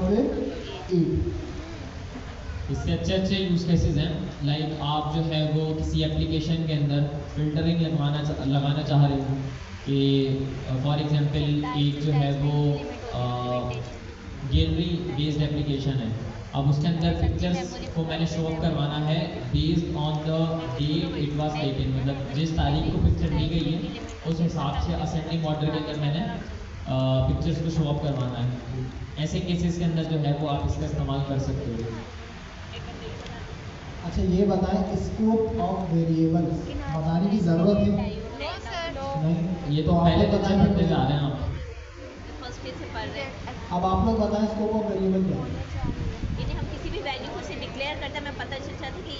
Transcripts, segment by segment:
फिर 8। इसके अच्छे अच्छे यूज केसेस हैं, लाइक आप जो है वो किसी एप्लीकेशन के अंदर फिल्टरिंग लगाना चाह रहे हो कि फॉर एग्जांपल एक जो है वो गैलरी बेस्ड एप्लीकेशन है। अब उसके अंदर पिक्चर्स को मैंने शो अप करवाना है based on the date it was taken, मतलब जिस तारीख को पिक्चर ली गई है उस हिसाब से असेंडिंग ऑर्डर के अंदर मैंने पिक्चर्स को शो अप करवाना है। ऐसे केसेस के अंदर जो है वो आप इसका इस्तेमाल कर सकते हो। अच्छा ये बताएं, स्कोप ऑफ वेरिएबल्स बताने की जरूरत है? नहीं, ये तो पहले बच्चे पढ़ते जा रहे हैं आप। अब आप लोग बताएं स्कोप ऑफ वेरिएबल क्या है? यानी हम किसी भी वैल्यू को से डिक्लेयर करते हैं, हमें पता चल जाता है कि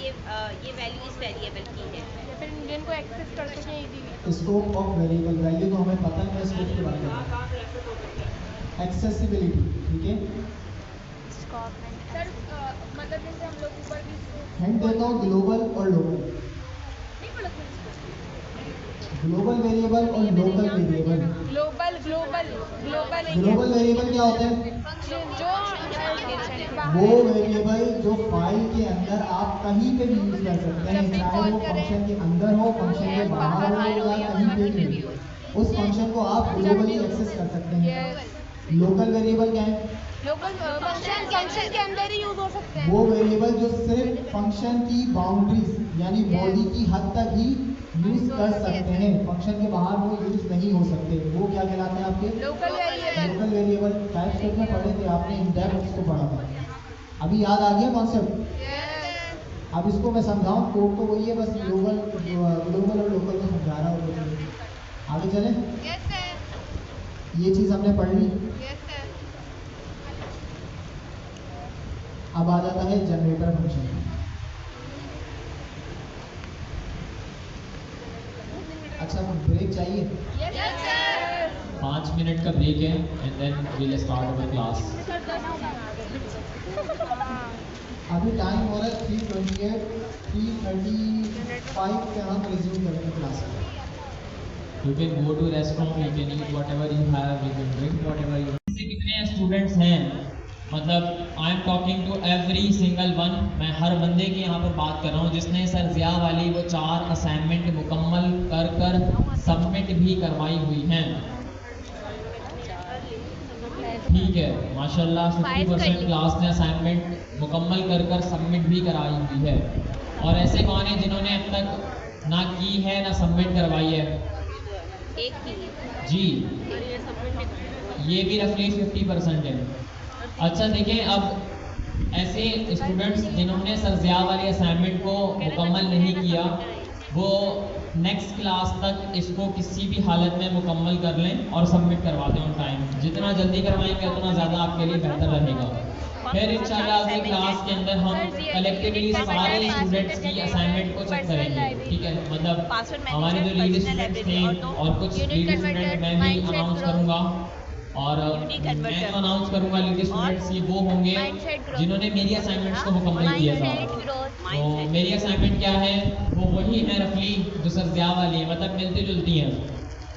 ये वैल्यू इस वेरिएबल की है, या फिर इंडियन को एक्सेस कर सकें easily. Scope of variable, value तो हमें पता है, स्कोप की बात कर रहे हैं। एक्सेसिबिलिटी, ठीक है सर, मतलब जैसे हम लोग ऊपर भी हिंट देता हूँ, ग्लोबल और लोकल। नहीं पढ़ा था। ग्लोबल वेरिएबल और लोकल वेरिएबल। ग्लोबल वेरिएबल क्या होते हैं? वो वेरिएबल जो फाइल के अंदर आप कहीं पे भी यूज कर सकते हैं, चाहे वो फंक्शन के अंदर हो, फंक्शन के बाहर हो, या कहीं पे भी, उस फंक्शन को आप ग्लोबली एक्सेस कर सकते हैं। लोकल वेरिएबल क्या है? लोकल फंक्शन के अंदर ही यूज हो सकते हैं। वो वेरिएबल जो सिर्फ फंक्शन की बाउंड्रीज यानी बॉडी की हद तक ही यूज कर सकते हैं, फंक्शन के बाहर वो यूज नहीं हो सकते, वो क्या कहलाते हैं आपके? Local variable. Local variable type में पढ़े थे आपने, इन डेप्थ इसको पढ़ा था। अभी याद आ गया कॉन्सेप्ट? अब इसको मैं समझाऊं, कोड तो वही है, बस ग्लोबल और लोकल को समझा रहा हूँ। आगे चले। ये चीज हमने पढ़ ली। अब आ जाता है जनरेटर फंक्शन। अच्छा ब्रेक चाहिए? 5 मिनट का ब्रेक है and then we will start our class. अभी टाइम हो रहा है 3:28, 3:35 पे हम रिज्यूम करेंगे class. You can go to restaurant, you can eat whatever you have, you can drink whatever you have। कितने स्टूडेंट्स हैं, मतलब I am talking to every single one, मैं हर बंदे की यहाँ पर बात कर रहा हूँ जिसने सर ज़िया वाली वो 4 असाइनमेंट मुकम्मल कर सबमिट भी करवाई हुई हैं। ठीक है, माशाल्लाह 50% क्लास ने असाइनमेंट मुकम्मल कर सबमिट भी कराई हुई है। और ऐसे कौन है जिन्होंने अब तक ना की है ना सबमिट करवाई है? एक की जी, ये भी रफली 50% है। अच्छा देखिए, अब ऐसे स्टूडेंट्स जिन्होंने सर ज़िया वाली असाइनमेंट को मुकम्मल नहीं किया, वो नेक्स्ट क्लास तक इसको किसी भी हालत में मुकम्मल कर लें और सबमिट करवा दें ऑन टाइम। जितना जल्दी करवाएंगे उतना ज़्यादा आपके लिए बेहतर रहेगा। फिर इंशाल्लाह अगली क्लास के अंदर हम कलेक्टिवली सारे स्टूडेंट्स की असाइनमें को चेक करेंगे। ठीक है, मतलब हमारे जो लीड स्टूडेंट्स थे और कुछ लीड स्टूडेंट मैं भी अनाउंस करूँगा, और मैं जो अनाउंस करूँगा लीड स्टूडेंट्स ये वो होंगे जिन्होंने मेरी असाइनमेंट्स को मुकम्मल किया था। तो मेरी असाइनमेंट क्या है, वो वही है रफली जो सर ज़िया वाली है, मतलब मिलती जुलती हैं।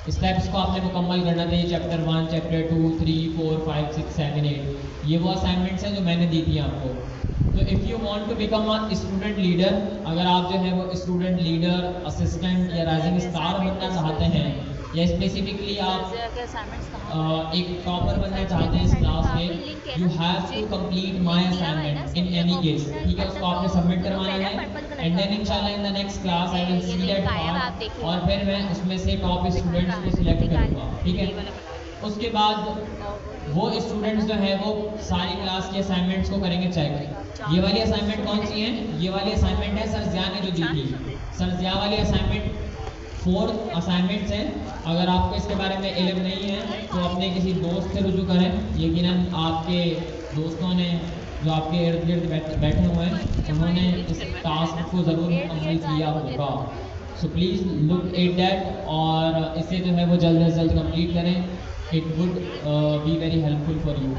स्टेप्स को आपने मुकम्मल करना चाहिए, चैप्टर 1, चैप्टर 2, 3, 4, 5, 6, 7, 8, ये वो असाइनमेंट्स हैं जो मैंने दी थी आपको। तो if you want to become a student leader, अगर आप जो है वो स्टूडेंट लीडर, असिस्टेंट या राइजिंग स्टार बनना चाहते हैं, या स्पेसिफिकली आप एक टॉपर बनना चाहते हैं इस क्लास में, you have to complete my assignment in any case. ठीक है, उसको आपने सबमिट करवाना है एंड देन इंशाल्लाह in the next class I will see that part, और फिर मैं उसमें से टॉप स्टूडेंट्स को सिलेक्ट करूँगा। ठीक है, उसके बाद वो स्टूडेंट्स जो है वो सारी क्लास की असाइनमेंट्स को करेंगे चेक। ये वाली असाइनमेंट कौन सी है? ये वाली असाइनमेंट है सर ज़िया ने जो दी थी। सर ज़िया वाली असाइनमेंट 4 असाइनमेंट्स हैं। अगर आपको इसके बारे में इल्म नहीं है तो अपने किसी दोस्त से रुजू करें, यकीनन आपके दोस्तों ने जो आपके इर्द गिर्द बैठे हुए हैं उन्होंने इस टास्क को ज़रूर मुकम्मल किया होगा। So please look at that, और इसे जो है वो जल्द से जल्द कंप्लीट करें। It would be very helpful for you.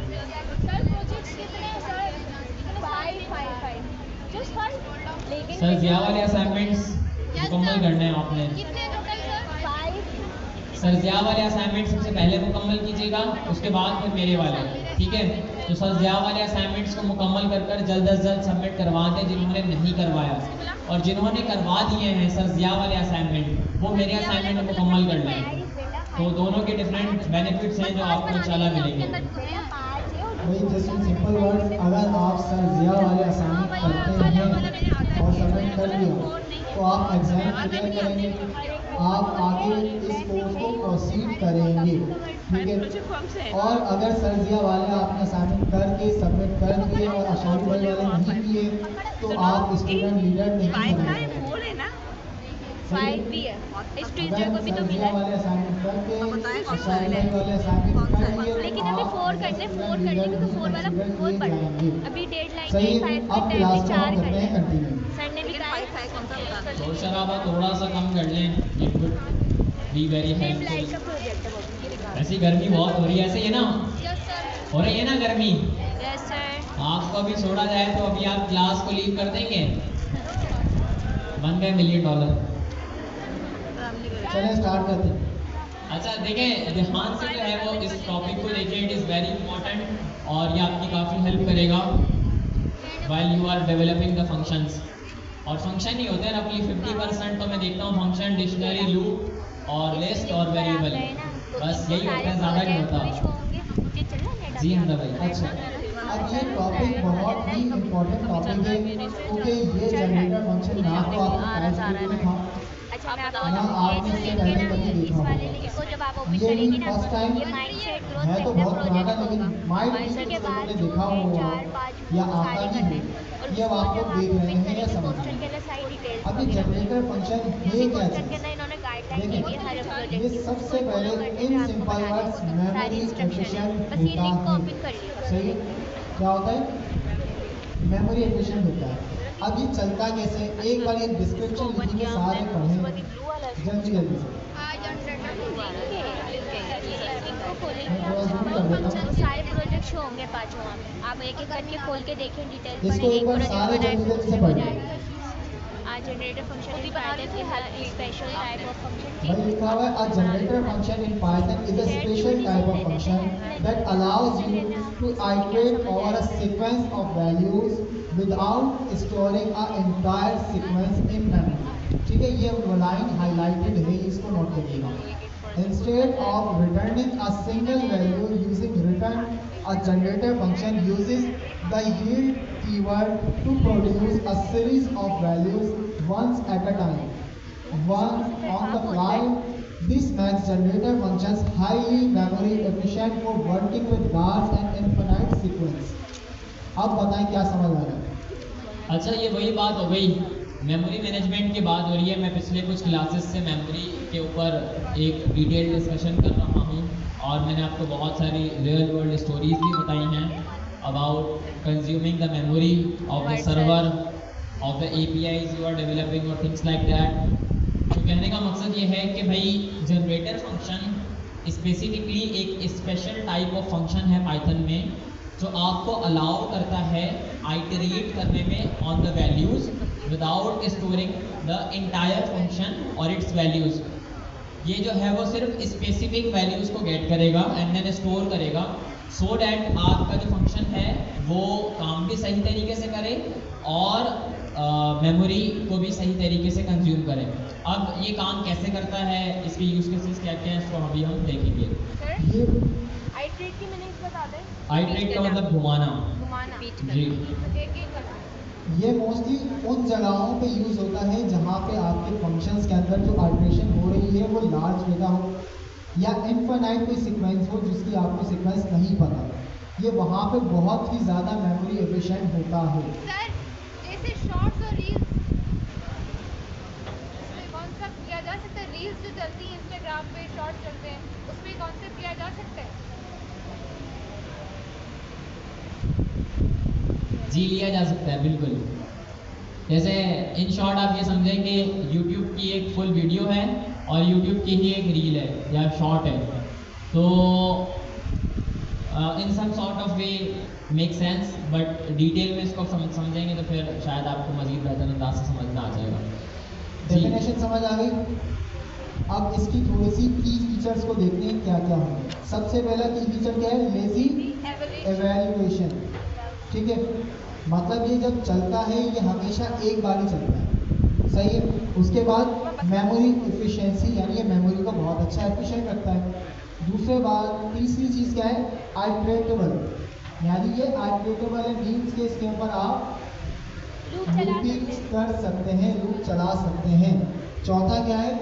Sir Zia वाले असाइनमेंट्स मुकम्मल करने हैं आपने। सर ज़िया वाले असाइनमेंट सबसे पहले मुकम्मल कीजिएगा, उसके बाद फिर मेरे वाले। ठीक है। तो सरजिया वाले असाइनमेंट्स को मुकम्मल कर जल्द अज जल्द सबमिट करवा दें जिन्होंने नहीं करवाया, और जिन्होंने करवा दिए हैं सरजिया वाले असाइनमेंट वो मेरे असाइनमेंट मुकम्मल कर लें। तो दोनों के डिफरेंट बेनिफिट्स हैं जो आपको इंशाल्लाह मिलेंगे। वही जस्ट इन सिंपल वर्ड्स, अगर आप सरजिया वाले असाइनमेंट करते हैं और सबमिट कर दिया तो आप एग्जाम क्लियर करेंगे, आप आगे इस कोर्स को प्रोसीड करेंगे, ठीक है। और अगर सरजिया वाले आपने असाइनमेंट करके सबमिट कर दिए और अशारी वाले नहीं किए तो आप स्टूडेंट लीडर नहीं बनेंगे। टीचर को भी तो मिला है। वाले असाइनमेंट करके अशारी वाले असाइनमेंट कर लिए, लेकिन अभी 4 करने क्योंकि 4 वाला 4 पढ़ अभी डेडलाइन सही। 5 अब क्लास का हम करते हैं कंटिन्यू। सर ने भी कहा शोर शराबा थोड़ा सा कम कर लें, it would be very helpful. का प्रोजेक्ट है। ऐसी गर्मी बहुत हो रही है, ऐसे ही है ना, हो रही है ना गर्मी। Yes sir. आपको अभी छोड़ा जाए तो अभी आप क्लास को लीव कर देंगे, बन गए $1 मिलियन। चलें स्टार्ट करते हैं। अच्छा देखें, ध्यान से जो है वो इस टॉपिक को देखें, इट इज़ वेरी इंपॉर्टेंट और ये आपकी काफ़ी हेल्प करेगा while you are developing the functions. और फंक्शन ही होते हैं रफली 50% तो मैं देखता हूँ फंक्शन, डिक्शनरी, लूप और लिस्ट और वेरिएबल, बस यही होता है, ज़्यादा नहीं होता। जी हमदा भाई। अच्छा, अब ये टॉपिक बहुत ही इम्पोर्टेंट टॉपिक है क्योंकि ये जनरेटर फंक्शन ना तो आपको में था, अच्छा मैं ना आपने इससे पहले कभी देखा होगा। जब आप ओपन ये भी करेंगे ना फर्स्ट टाइम ये माइंडसेट ग्रोथ है तो बहुत पुराना, लेकिन माइंड भी के कुछ बाद लोगों ने देखा होगा या आता भी हो, ये अब आप लोग देख रहे हैं या समझ रहे हैं। अब ये जनरेटर फंक्शन ये क्या चीज़, देखिए ये सबसे पहले in simple words memory efficient होता है। सही, क्या होता है, मेमोरी एफिशिएंट होता है। अब ये चलता कैसे, एक बार ये डिस्क्रिप्शन लिखी के सारे पढ़ें जल्दी जल्दी से। सारे प्रोजेक्ट शो होंगे पांचों, आप एक एक करके खोल के देखें डिटेल। इसको एक बार सारे जल्दी जल्दी से पढ़ें। Generator function in Python is a special type of function. भाई लिखा हुआ है, a generator function in Python is a special type of function that allows you to iterate over a sequence of values without storing an entire sequence in memory। ठीक है, ये line highlighted है, इसको note करिएगा। Instead of returning a single value using return, a generator function uses the yield keyword to produce a series of values once at a time, once on the fly. This makes generator functions highly memory efficient for working with large and infinite sequence। अब बताएं क्या समझ आ रहा है। अच्छा, ये वही बात हो गई, मेमोरी मैनेजमेंट की बात हो रही है। मैं पिछले कुछ क्लासेस से मेमोरी के ऊपर एक डिटेल डिस्कशन कर रहा हूँ और मैंने आपको बहुत सारी रियल वर्ल्ड स्टोरीज भी बताई हैं about consuming the memory of the server, of the APIs you are developing और थिंग्स लाइक दैट। तो कहने का मकसद ये है कि भाई जनरेटर फंक्शन स्पेसिफिकली एक स्पेशल टाइप ऑफ फंक्शन है पाइथन में जो आपको अलाउ करता है आइटरेट करने में on the values without storing the entire function और इट्स वैल्यूज। ये जो है वो सिर्फ स्पेसिफिक वैल्यूज को गेट करेगा एंड देन स्टोर करेगा सो डैट आपका जो फंक्शन है वो काम भी सही तरीके से करे और मेमोरी को भी सही तरीके से कंज्यूम करे। अब ये काम कैसे करता है, इसके यूज केसेस क्या क्या हैं, इसको अभी हम देखेंगे। आइटरेट की मीनिंग बता दें। आइटरेट का मतलब घुमाना जी। ये मोस्टली उन जगहों पे यूज़ होता है जहाँ पे आपके फंक्शंस के अंदर जो आइटरेशन हो रही है वो लार्ज डेटा हो या इनफाइनाइट कोई सीक्वेंस हो जिसकी आपको सीक्वेंस नहीं पता, ये वहाँ पे बहुत ही ज़्यादा मेमोरी एफिशिएंट होता है। सर जैसे शॉर्ट्स और रील्स, इसमें कॉन्सेप्ट किया जा सकता है। रील्स जो चलती हैं इंस्टाग्राम पे, शॉर्ट्स चलते हैं, उसमें कॉन्सेप्ट किया जा सकता है। जी लिया जा सकता है बिल्कुल। जैसे इन शॉर्ट आप ये समझें कि YouTube की एक फुल वीडियो है और YouTube की ही एक रील है या शॉर्ट है, तो in some sort of way make sense, but detail में इसको समझेंगे तो फिर शायद आपको मजीद बेहतर अंदाज से समझना आ जाएगा। डेफिनेशन समझ आ गई। अब इसकी थोड़ी सी की फीचर्स को देखते हैं क्या क्या होंगे। सबसे पहला की फीचर क्या है, लेजी एवेल्युएशन, ठीक है। मतलब ये जब चलता है ये हमेशा एक बार ही चलता है, सही है। उसके बाद मेमोरी एफिशिएंसी, यानी ये मेमोरी को बहुत अच्छा एफिशिएंट रखता है। दूसरे बात, तीसरी चीज़ क्या है, आइट्रेटेबल, यानी ये आइट्रेटेबल है, मीन्स के इसके ऊपर आप लूपिंग कर सकते हैं, लूप चला सकते हैं। चौथा क्या है,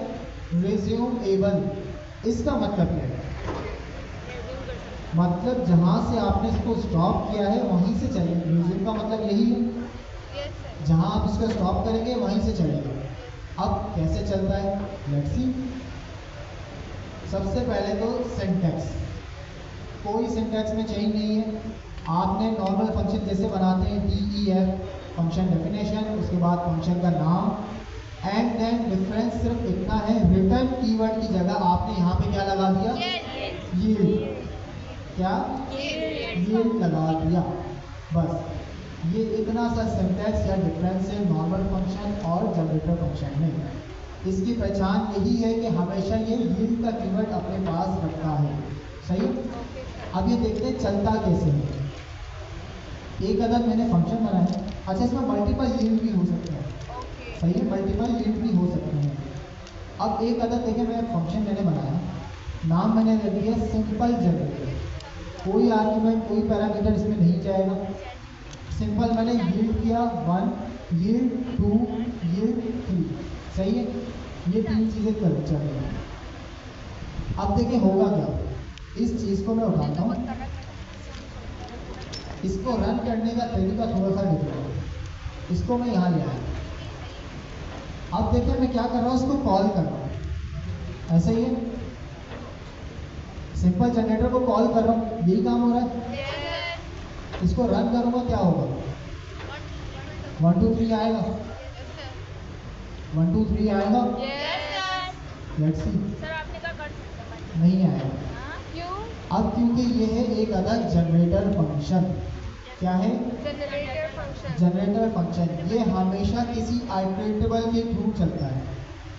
रिज्यूमेबल। इसका मतलब क्या है, मतलब जहाँ से आपने इसको स्टॉप किया है वहीं से चलेगा। रिज्यूम का मतलब यही है, जहाँ आप इसको स्टॉप करेंगे वहीं से चलेगा। अब कैसे चलता है, लेट्स सी। सबसे पहले तो सिंटैक्स, कोई सिंटैक्स में चेंज नहीं है। आपने नॉर्मल फंक्शन जैसे बनाते हैं DEF, फंक्शन डेफिनेशन, उसके बाद फंक्शन का नाम, एंड देन डिफरेंस सिर्फ इतना है, रिटर्न कीवर्ड की जगह आपने यहाँ पे क्या लगा दिया, ये क्या, ये लगा दिया, बस। ये इतना सा सिंटैक्स या डिफरेंस है नॉर्मल फंक्शन और जनरेटर फंक्शन में। इसकी पहचान यही है कि हमेशा ये यील्ड का कीवर्ड अपने पास रखता है, सही। अब ये देखते हैं चलता कैसे है। एक अदद मैंने फंक्शन बनाया, अच्छा इसमें मल्टीपल यील्ड भी हो सकते हैं, सही है, मल्टीपल यील्ड भी हो सकते हैं। अब एक अदद देखें, मैं फंक्शन मैंने बनाया, नाम मैंने दे दिया सिंपल जनरेटर, कोई आर्ग्यूमेंट कोई पैरामीटर इसमें नहीं जाएगा। सिंपल मैंने यील्ड किया 1, यील्ड 2, यील्ड 3, सही है। ये तीन चीज़ें चल रही। अब देखिए होगा क्या, इस चीज़ को मैं उठाता हूँ, इसको रन करने का तरीका थोड़ा सा डिफरेंट है। इसको मैं यहाँ ले आया, अब देखिए मैं क्या कर रहा हूँ, इसको कॉल कर रहा हूँ, ऐसे ही है। सिंपल जनरेटर को कॉल कर रहा हूँ, यही काम हो रहा है। इसको रन करूँगा क्या होगा, 1 2 3 आएगा, 1 2 3 आएगा, लेट्स सी, नहीं आएगा। क्यों? अब क्योंकि ये है एक अलग जनरेटर फंक्शन। क्या है, जनरेटर फंक्शन। ये हमेशा किसी आइट्रेटेबल के थ्रू चलता है।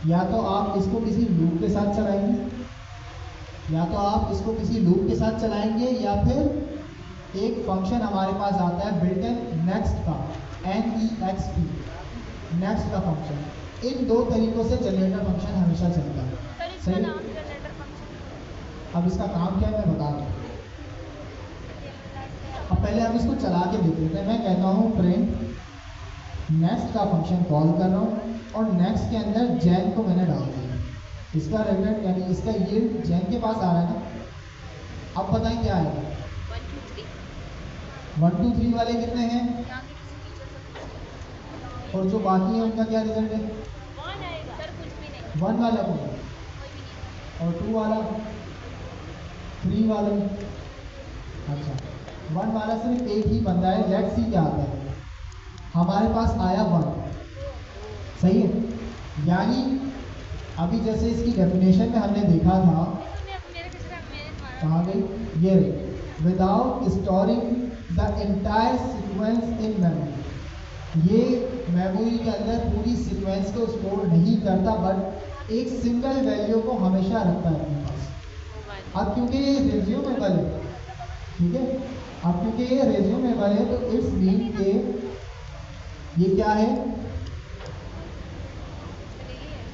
या तो आप इसको किसी लूप के साथ चलाएंगे, या तो आप इसको किसी लूप के साथ चलाएंगे, या फिर एक फंक्शन हमारे पास आता है बिल्ट इन नेक्स्ट का, NEXT, नेक्स्ट का फंक्शन। इन दो तरीकों से जनरेटर फंक्शन हमेशा चलता है, सही। अब इसका काम क्या है मैं बता दूँ। अब पहले हम इसको चला के देख लेते हैं। मैं कहता हूँ प्रिंट नेक्स्ट का फंक्शन कॉल कर रहा हूँ, और नेक्स्ट के अंदर जैन को मैंने डाल दिया। इसका रिजल्ट यानी इसका यील्ड जैन के पास आ रहा है ना। अब बताएं क्या आएगा, 1 2 3 वाले कितने हैं, और जो बाकी है उनका क्या रिजल्ट है, 1 वाला को, और 2 वाला, 3 वाला। अच्छा 1 वाला सिर्फ एक ही बंदा है, लेट्स सी क्या आता है। हमारे पास आया 1, सही है। यानी अभी जैसे इसकी डेफिनेशन में हमने देखा था, कहाँ गई, ये without storing the entire sequence in memory. ये मेमोरी के अंदर पूरी सीक्वेंस को स्टोर नहीं करता, बट एक सिंगल वैल्यू को हमेशा रखता है अपने पास। अब क्योंकि ये रिज्यूमेबल है, ठीक है, अब क्योंकि ये रिज्यूमेबल है तो इट्स मीन के ये क्या है,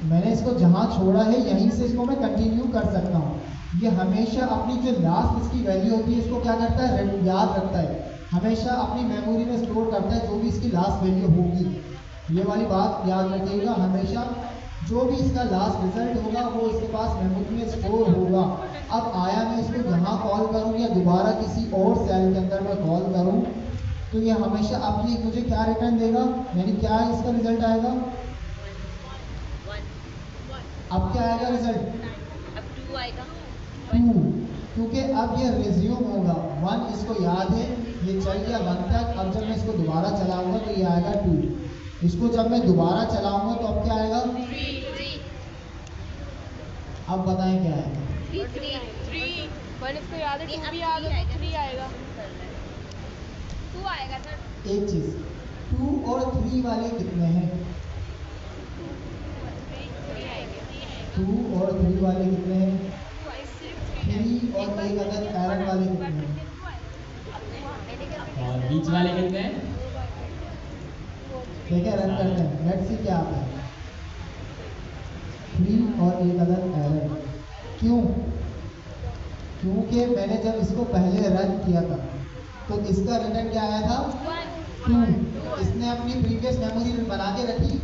मैंने इसको जहाँ छोड़ा है यहीं से इसको मैं कंटिन्यू कर सकता हूँ। ये हमेशा अपनी जो लास्ट इसकी वैल्यू होती है इसको क्या करता है, याद रखता है, हमेशा अपनी मेमोरी में स्टोर करता है जो भी इसकी लास्ट वैल्यू होगी। ये वाली बात याद रखिएगा, हमेशा जो भी इसका लास्ट रिजल्ट होगा वो इसके पास मेमोरी में स्टोर होगा। अब आया मैं इसको यहाँ कॉल करूँ या दोबारा किसी और सेल के अंदर मैं कॉल करूँ तो ये हमेशा अब ये मुझे क्या रिटर्न देगा, यानी क्या इसका रिजल्ट आएगा, अब क्या आएगा रिजल्ट, 2 आएगा, 2, क्योंकि अब ये रिज्यूम होगा। 1 इसको याद है, ये चल गया 1 तक। अब जब मैं इसको दोबारा चलाऊंगा तो ये आएगा 2। इसको जब मैं दोबारा चलाऊंगा तो अब क्या आएगा, 3। अब बताएं क्या आएगा, 3 पर इसको याद है, 2 भी याद है तो 3 आएगा, 2 आएगा सर। एक चीज 2 और 3 वाले कितने हैं, 2 और 3 वाले कितने हैं, 3 और एक अदद पैरेंट वाले कितने हैं, और बीच वाले कितने हैं? ठीक है, रन करते हैं, लेट्स सी क्या आता है। 3 और एक अदर एरर। क्यों? क्योंकि मैंने जब इसको पहले रन किया था तो इसका रिटर्न क्या आया था? 2। इसने अपनी प्रीवियस मेमोरी बना के रखी,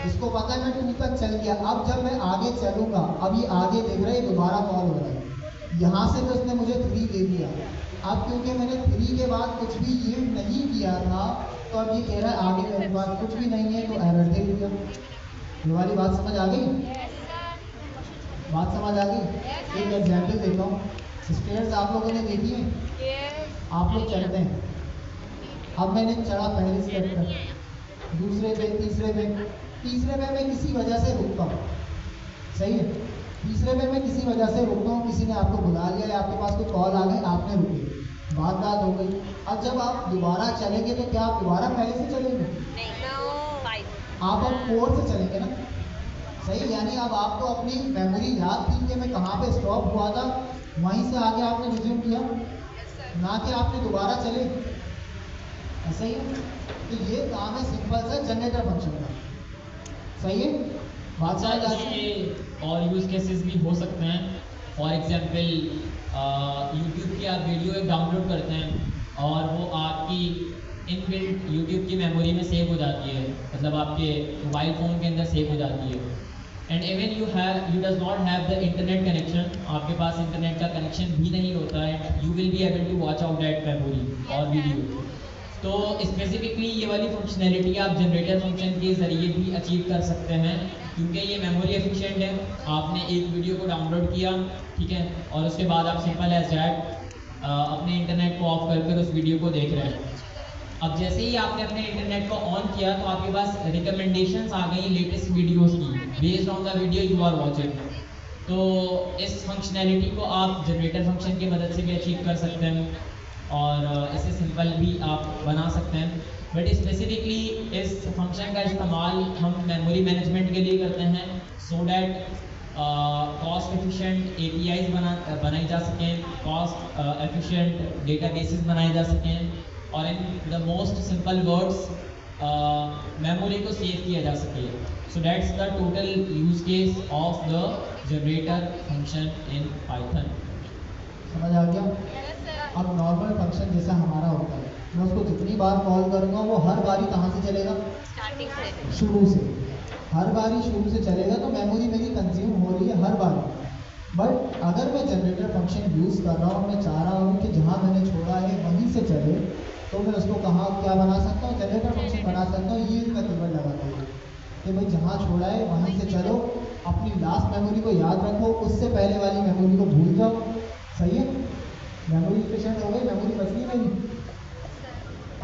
इसको पता है मैं 2 तक चल गया। अब जब मैं आगे चलूंगा, अब ये आगे देख रहे हैं दोबारा कॉल हो रहा है, यहाँ से तो इसने मुझे 3 दे दिया। अब क्योंकि मैंने 3 के बाद कुछ भी यील्ड नहीं किया था तो अब ये कह रहा है आगे मेरे पास कुछ भी नहीं है, तो एरर दे दिया। ये वाली बात समझ आ गई? बात समझ आ गई? एक एग्जाम्पल देता हूँ। स्टेयर्स आप लोगों ने देखी है? आप लोग चढ़ते हैं, अब मैंने चढ़ा पहले स्टेप पर, दूसरे पे, तीसरे पे मैं किसी वजह से रुकता हूँ, सही है? तीसरे पे मैं किसी वजह से रुकता हूँ, किसी ने आपको बुला लिया या आपके पास कोई कॉल आ गई, आपने रुके, बात हो गई। अब जब आप दोबारा चलेंगे तो क्या आप दोबारा पहले से चलेंगे? आप अब 4 से चलेंगे ना, सही? यानी अब आपको अपनी मेमोरी याद थी कि मैं कहाँ पे स्टॉप हुआ था, वहीं से आगे आपने रिज्यूम किया, ना कि आपने दोबारा चले, ऐसा ही है। तो ये काम है सिंपल सा जनरेटर फंक्शन का, सही है? बात समझ आ इसके और यूज केसेस भी हो सकते हैं। फॉर एग्जांपल यूट्यूब की आप वीडियो एक डाउनलोड करते हैं और वो आपकी इनबिल्ट यूट्यूब की मेमोरी में सेव हो जाती है, मतलब आपके मोबाइल फ़ोन के अंदर सेव हो जाती है। And even you does not have the internet connection, आपके पास इंटरनेट का कनेक्शन भी नहीं होता है, you will be able to watch out that memory और वीडियो। तो स्पेसिफिकली ये वाली फंक्शनैलिटी आप जनरेटर फंक्शन के ज़रिए भी अचीव कर सकते हैं, क्योंकि ये मेमोरी एफिशिएंट है। आपने एक वीडियो को डाउनलोड किया, ठीक है, और उसके बाद आप सिंपल एज दैट अपने इंटरनेट को ऑफ कर उस वीडियो को देख रहे हैं। अब जैसे ही आपने अपने इंटरनेट को ऑन किया तो आपके पास रिकमेंडेशंस आ गई लेटेस्ट वीडियोस की based on the video you are watching. तो इस फंक्शनैलिटी को आप जनरेटर फंक्शन की मदद से भी अचीव कर सकते हैं और इसे सिंपल भी आप बना सकते हैं। बट स्पेसिफिकली इस फंक्शन का इस्तेमाल हम मेमोरी मैनेजमेंट के लिए करते हैं, so that cost efficient APIs बनाई जा सकें, कॉस्ट एफिशिएंट डेटाबेसेस बनाए जा सकें, और in the most simple words memory को सेव किया जा सके। So that's the total use case of the generator function in Python. समझ आ गया? अब नॉर्मल फंक्शन जैसा हमारा होता है, मैं उसको जितनी बार कॉल करूँगा वो हर बारी कहाँ से चलेगा? स्टार्टिंग से, शुरू से। हर बारी शुरू से चलेगा तो मेमोरी मेरी कंज्यूम हो रही है हर बार। बट अगर मैं जनरेटर फंक्शन यूज़ कर रहा हूँ, मैं चाह रहा हूँ कि जहाँ मैंने छोड़ा है वहीं से चले, तो मैं उसको कहाँ क्या बना सकता हूँ? जनरेटर फंक्शन बना सकता हूँ, ये का कीवर्ड लगा दूँगा कि भाई जहाँ छोड़ा है वहीं से चलो, अपनी लास्ट मेमोरी को याद रखो, उससे पहले वाली मेमोरी को भूल जाओ, सही है? मेमोरी एफिशिएंट हो गई, मेमोरी बच गई मेरी।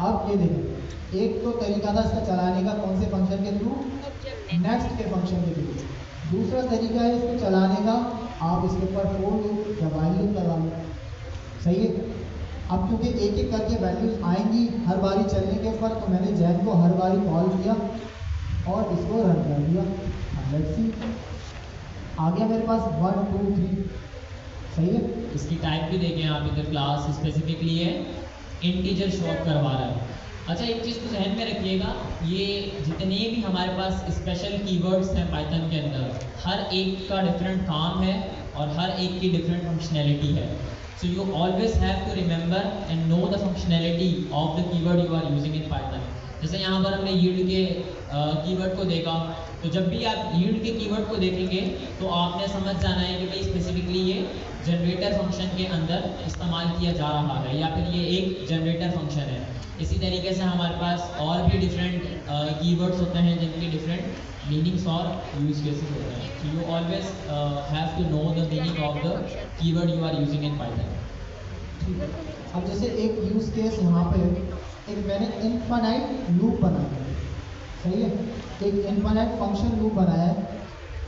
अब ये देखिए, एक तो तरीका था इसका चलाने का, कौन से फंक्शन के थ्रू? नेक्स्ट के फंक्शन के थ्रू। दूसरा तरीका है इसको चलाने का, आप इसके ऊपर फोर लूप या वाइल लूप लगा लो, सही है? अब क्योंकि एक एक करके वैल्यूज आएंगी हर बारी चलने के ऊपर, तो मैंने जैन को हर बारी कॉल किया और इसको रन कर दिया। लेट्स सी, आ गया मेरे पास 1 2 3, सही है? इसकी टाइप भी देखें आप इधर, क्लास स्पेसिफिकली है इंटीजर शॉर्ट करवा रहा है। अच्छा, एक चीज़ तो जहन में रखिएगा, ये जितने भी हमारे पास स्पेशल कीवर्ड्स हैं पाइथन के अंदर, हर एक का डिफरेंट काम है और हर एक की डिफरेंट फंक्शनैलिटी है। So you always have to remember and know the functionality of the keyword you are using in Python. जैसे यहाँ पर हमने yield के कीवर्ड को देखा, तो जब भी आप yield के कीवर्ड को देखेंगे तो आपने समझ जाना है कि भाई स्पेसिफिकली ये जनरेटर फंक्शन के अंदर इस्तेमाल किया जा रहा है या फिर ये एक जनरेटर फंक्शन है। इसी तरीके से हमारे पास और भी डिफरेंट कीवर्ड्स होते हैं जिनके डिफरेंट मीनिंग्स और यूज केसेस होते हैं। So you always have to know the meaning of the keyword you are using in Python. ठीक है। अब जैसे एक यूज केस यहाँ पे एक मैंने इनफाइनाइट लूप बनाया है, सही है? एक इनफाइनाइट फंक्शन लूप बनाया है,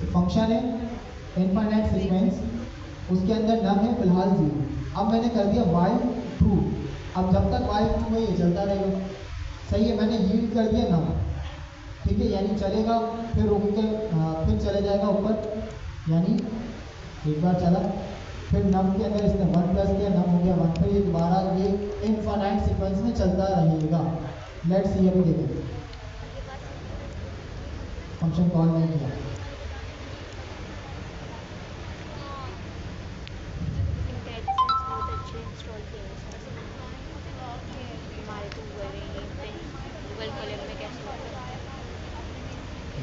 फंक्शन है इनफाइनाइट सीक्वेंस, उसके अंदर नम है फिलहाल 0। अब मैंने कर दिया वाइल ट्रू, अब जब तक वाइल ट्रू है ये चलता रहेगा, सही है? मैंने यील्ड कर दिया नम, ठीक है? यानी चलेगा, फिर रुक के फिर चले जाएगा ऊपर, यानी एक बार चला फिर नम के अंदर इसने 1 प्लस किया, नम हो गया 1, फिर ये दोबारा ये इनफाइनाइट सीक्वेंस में चलता रहेगा। लेट्स सी, अभी देखें फंक्शन कॉल नहीं किया।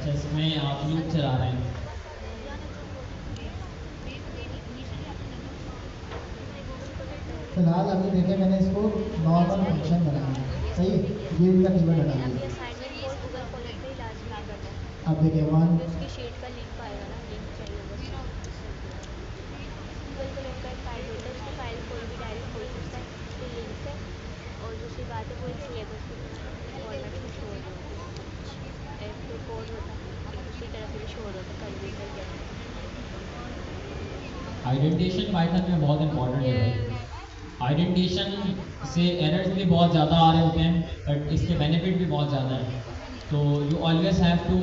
जिसमें आप लूप चला रहे हैं। फिलहाल अभी देखें मैंने इसको नॉर्मल फंक्शन बनाया, सही है, ये इनका कीवर्ड हटा दिया। अब देखें 1 उसकी शीट का लिंक आएगा ना, लिंक चाहिए बस। गूगल को लिंक का एक फाइल होता है, उसकी फाइल कोई भी डायरेक्ट खोल सकता है, उसकी लिंक से। और दूसरी बात है वो एक सिलेबस के फॉर्मेट में शो होता है, एक तो कोड होता है, एक दूसरी तरफ भी शो होता है कंप्यूटर के अंदर। आइडेंटिफिकेशन पाइथन में बहुत इंपॉर्टेंट है भाई। आइडेंटिफिकेशन से एरर्स भी बहुत ज़्यादा आ रहे होते हैं, बट इसके बेनिफिट भी बहुत ज़्यादा हैं। तो you always have to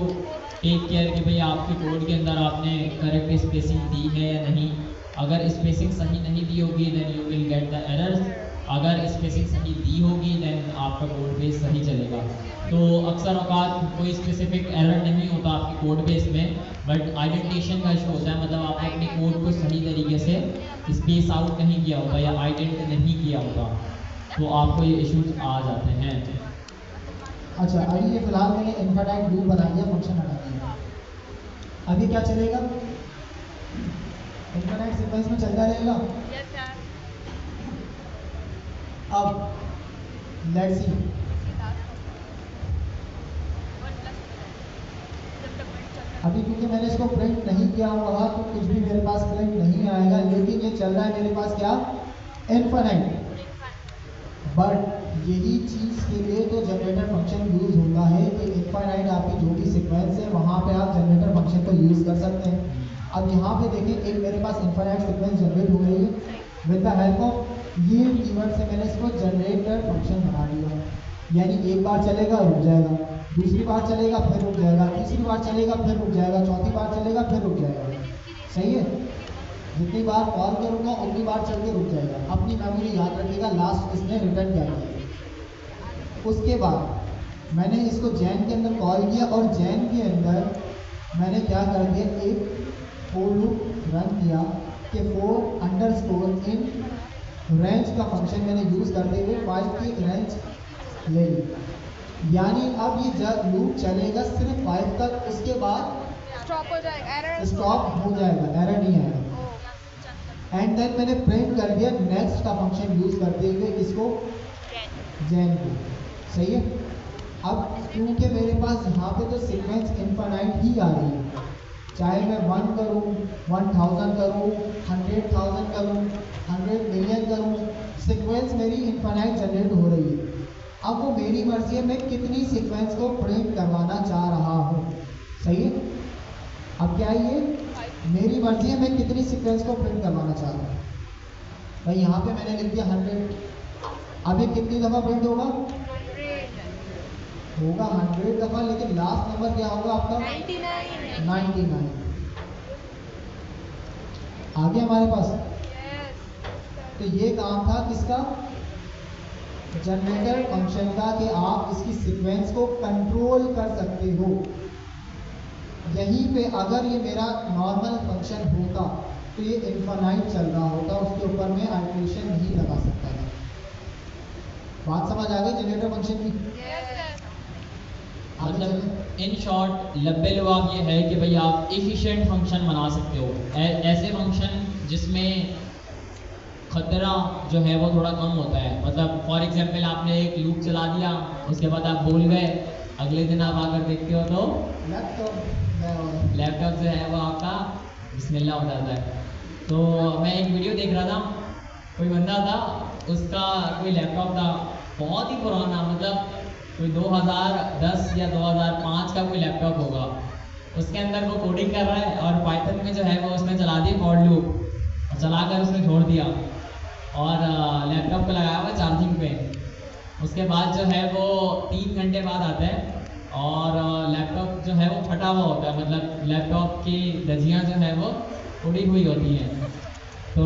take care कि भाई आपके कोड के अंदर आपने करेक्ट स्पेसिंग दी है या नहीं। अगर स्पेसिंग सही नहीं दी होगी then you will get the errors, अगर स्पेसिंग सही दी होगी देन आपका कोड बेस सही चलेगा। तो अक्सर औकात कोई स्पेसिफिक एरर नहीं होता आपके कोड बेस में, बट आइडेंटिफिकेशन का इशू होता है, मतलब आपने अपने कोड को सही तरीके से स्पेस आउट नहीं किया होता या आइडेंट नहीं किया होता, तो आपको ये इश्यूज आ जाते हैं। अच्छा, अभी ये फिलहाल मैंने इनफाइनाइट लूप बना दिया, फंक्शन हटा दिया। अभी क्या चलेगा, इनफाइनाइट सीक्वेंस में चलता रहेगा। अब लेट्स सी, अभी क्योंकि मैंने इसको प्रिंट नहीं किया हुआ तो कुछ भी मेरे पास प्रिंट नहीं आएगा, लेकिन ये चल रहा है मेरे पास क्या, इनफाइनाइट। बट यही चीज़ के लिए तो जनरेटर फंक्शन यूज़ होता है कि इनफाइनाइट आपकी जो भी सीक्वेंस है वहाँ पे आप जनरेटर फंक्शन को यूज़ कर सकते हैं। अब यहाँ पे देखिए एक मेरे पास इनफाइनाइट सीक्वेंस जनरेट हो रही है, विद द हेल्प ऑफ ये कीवर्ड से मैंने इसको जनरेटर फंक्शन बना दिया। यानी एक बार चलेगा रुक जाएगा, दूसरी बार चलेगा फिर रुक जाएगा, तीसरी बार चलेगा फिर रुक जाएगा, चौथी बार चलेगा फिर रुक जाएगा। सही है, जितनी बार कॉल करूँगा उतनी बार चल के रुक जाएगा। अपनी मेमोरी याद रखिएगा, लास्ट इसने रिटर्न क्या किया। उसके बाद मैंने इसको जैन के अंदर कॉल किया और जैन के अंदर मैंने क्या कर दिया, एक फोर लूप रन किया कि फोर अंडरस्कोर इन रेंज का फंक्शन मैंने यूज़ करते हुए 5 की रेंज ले ली। यानी अब ये जब लूप चलेगा सिर्फ 5 तक, उसके बाद स्टॉप हो जाएगा, एरर स्टॉप हो जाएगा, एरर नहीं आएगा। एंड देन मैंने प्रिंट कर दिया नेक्स्ट का फंक्शन यूज़ करते हुए इसको जैन को। सही है, अब क्योंकि मेरे पास यहाँ पे तो सीक्वेंस इनफाइनाइट ही आ रही है, चाहे मैं 1 करूँ, 1000 करूँ, 100,000 करूँ, 100 मिलियन करूँ, सीक्वेंस मेरी इनफाइनाइट जनरेट हो रही है। अब वो मेरी मर्जी है मैं कितनी सीक्वेंस को प्रिंट करवाना चाह रहा हूँ। सही है, अब क्या है ये मेरी मर्जी है मैं कितनी सीक्वेंस को प्रिंट करवाना चाह रहा हूँ। भाई यहाँ पे मैंने लिख दिया 100, अब ये कितनी दफ़ा प्रिंट होगा, 100 दफ़ा, लेकिन लास्ट नंबर क्या होगा आपका 99। आगे हमारे पास तो ये काम था किसका, जनरेटर फंक्शन का, कि आप इसकी सीक्वेंस को कंट्रोल कर सकते हो। यहीं पे अगर ये मेरा नॉर्मल फंक्शन होता तो ये इनफाइनाइट चल रहा होता, उसके ऊपर मैं आइटरेशन नहीं लगा सकता था। बात समझ आ गई जनरेटर फंक्शन की। मतलब इन शॉर्ट लब्बे लुआब ये है कि भाई आप एफिशिएंट फंक्शन बना सकते हो, ऐसे फंक्शन जिसमें खतरा जो है वो थोड़ा कम होता है। मतलब फॉर एग्जांपल आपने एक लूप चला दिया, उसके बाद आप भूल गए, अगले दिन आप आकर देखते हो तो लैपटॉप जो है वो आपका बिस्मिल्लाह हो जाता है। तो मैं एक वीडियो देख रहा था, कोई बंदा था, उसका कोई लैपटॉप था बहुत ही पुराना, मतलब कोई 2010 या 2005 का कोई लैपटॉप होगा। उसके अंदर वो कोडिंग कर रहा है और पाइथन में जो है वो उसने चला दी फॉर लूप, और चलाकर उसने छोड़ दिया और लैपटॉप को लगाया हुआ चार्जिंग पे। उसके बाद जो है वो 3 घंटे बाद आता है और लैपटॉप जो है वो फटा हुआ होता है, मतलब लैपटॉप की दजियाँ जो है वो उड़ी हुई होती हैं। तो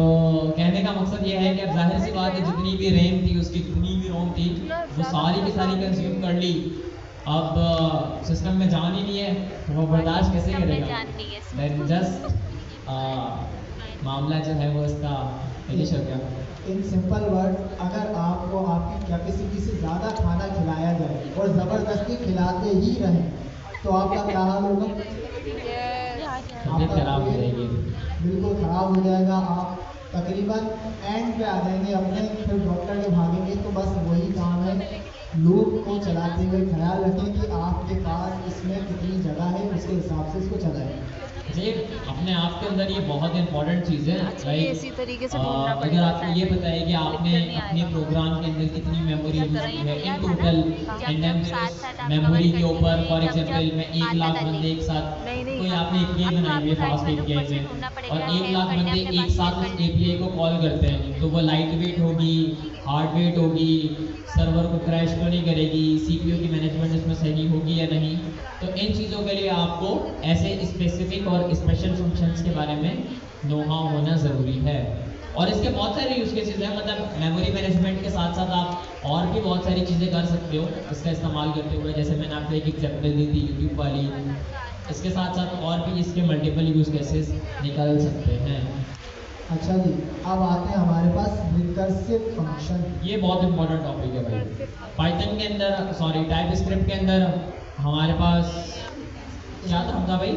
कहने का मकसद ये है कि अब जाहिर सी बात है जितनी भी रैम थी उसकी जितनी भी रोम थी वो सारी की सारी कंज्यूम कर ली। अब सिस्टम में जान ही नहीं है तो वो बर्दाश्त कैसे सिस्टम में करेगा। जान नहीं है। देन जस्ट मामला जो है वो इसका फिनिश हो गया। इन सिंपल वर्ड, अगर आपको आपकी कैपेसिटी से ज़्यादा खाना खिलाया जाए और ज़बरदस्ती खिलाते ही रहें तो आपका क्या हाल होगा? तबीयत खराब हो जाएगी। बिल्कुल ख़राब हो जाएगा। आप तकरीबन एंड पे आ जाएंगे अपने, फिर डॉक्टर के भागेंगे। तो बस वही काम है, लोग को चलाते हुए ख्याल रखें कि आपके पास इसमें कितनी जगह है, उसके हिसाब से इसको चलाएं। जी अपने आप के अंदर ये बहुत इंपॉर्टेंट चीज़ है। अच्छा, ये इसी तरीके से ढूंढना अगर पड़ेगा आपको ये पता है कि आपने अपने प्रोग्राम के अंदर कितनी मेमोरी यूज की है इन टोटल मेमोरी के ऊपर, फॉर एग्जांपल मैं 1 लाख बंदे एक साथ, कोई आपने एपीआई बनाई हुई है फास्ट एपीआई में और 1 लाख बंदे एक साथ उस एपीआई को कॉल करते हैं तो वो लाइट वेट होगी, हार्ड वेट होगी, सर्वर को क्रैश तो नहीं करेगी, सीपीयू की मैनेजमेंट इसमें सही होगी या नहीं। तो इन चीज़ों के लिए आपको ऐसे स्पेसिफिक और स्पेशल फंक्शंस के बारे में नो हाउ होना ज़रूरी है। और इसके बहुत सारे यूज केसेस हैं, मतलब मेमोरी मैनेजमेंट के साथ साथ आप और भी बहुत सारी चीज़ें कर सकते हो इसका इस्तेमाल करते हुए। जैसे मैंने आपको एक एग्जाम्पल दी थी यूट्यूब वाली, इसके साथ साथ और भी इसके मल्टीपल यूज केसेस निकल सकते हैं। अच्छा जी, अब आते हैं हमारे पास रिकर्सिव फंक्शन। ये बहुत इंपॉर्टेंट टॉपिक है भाई। पाइथन के अंदर, सॉरी टाइप स्क्रिप्ट के अंदर हमारे पास क्या था भाई?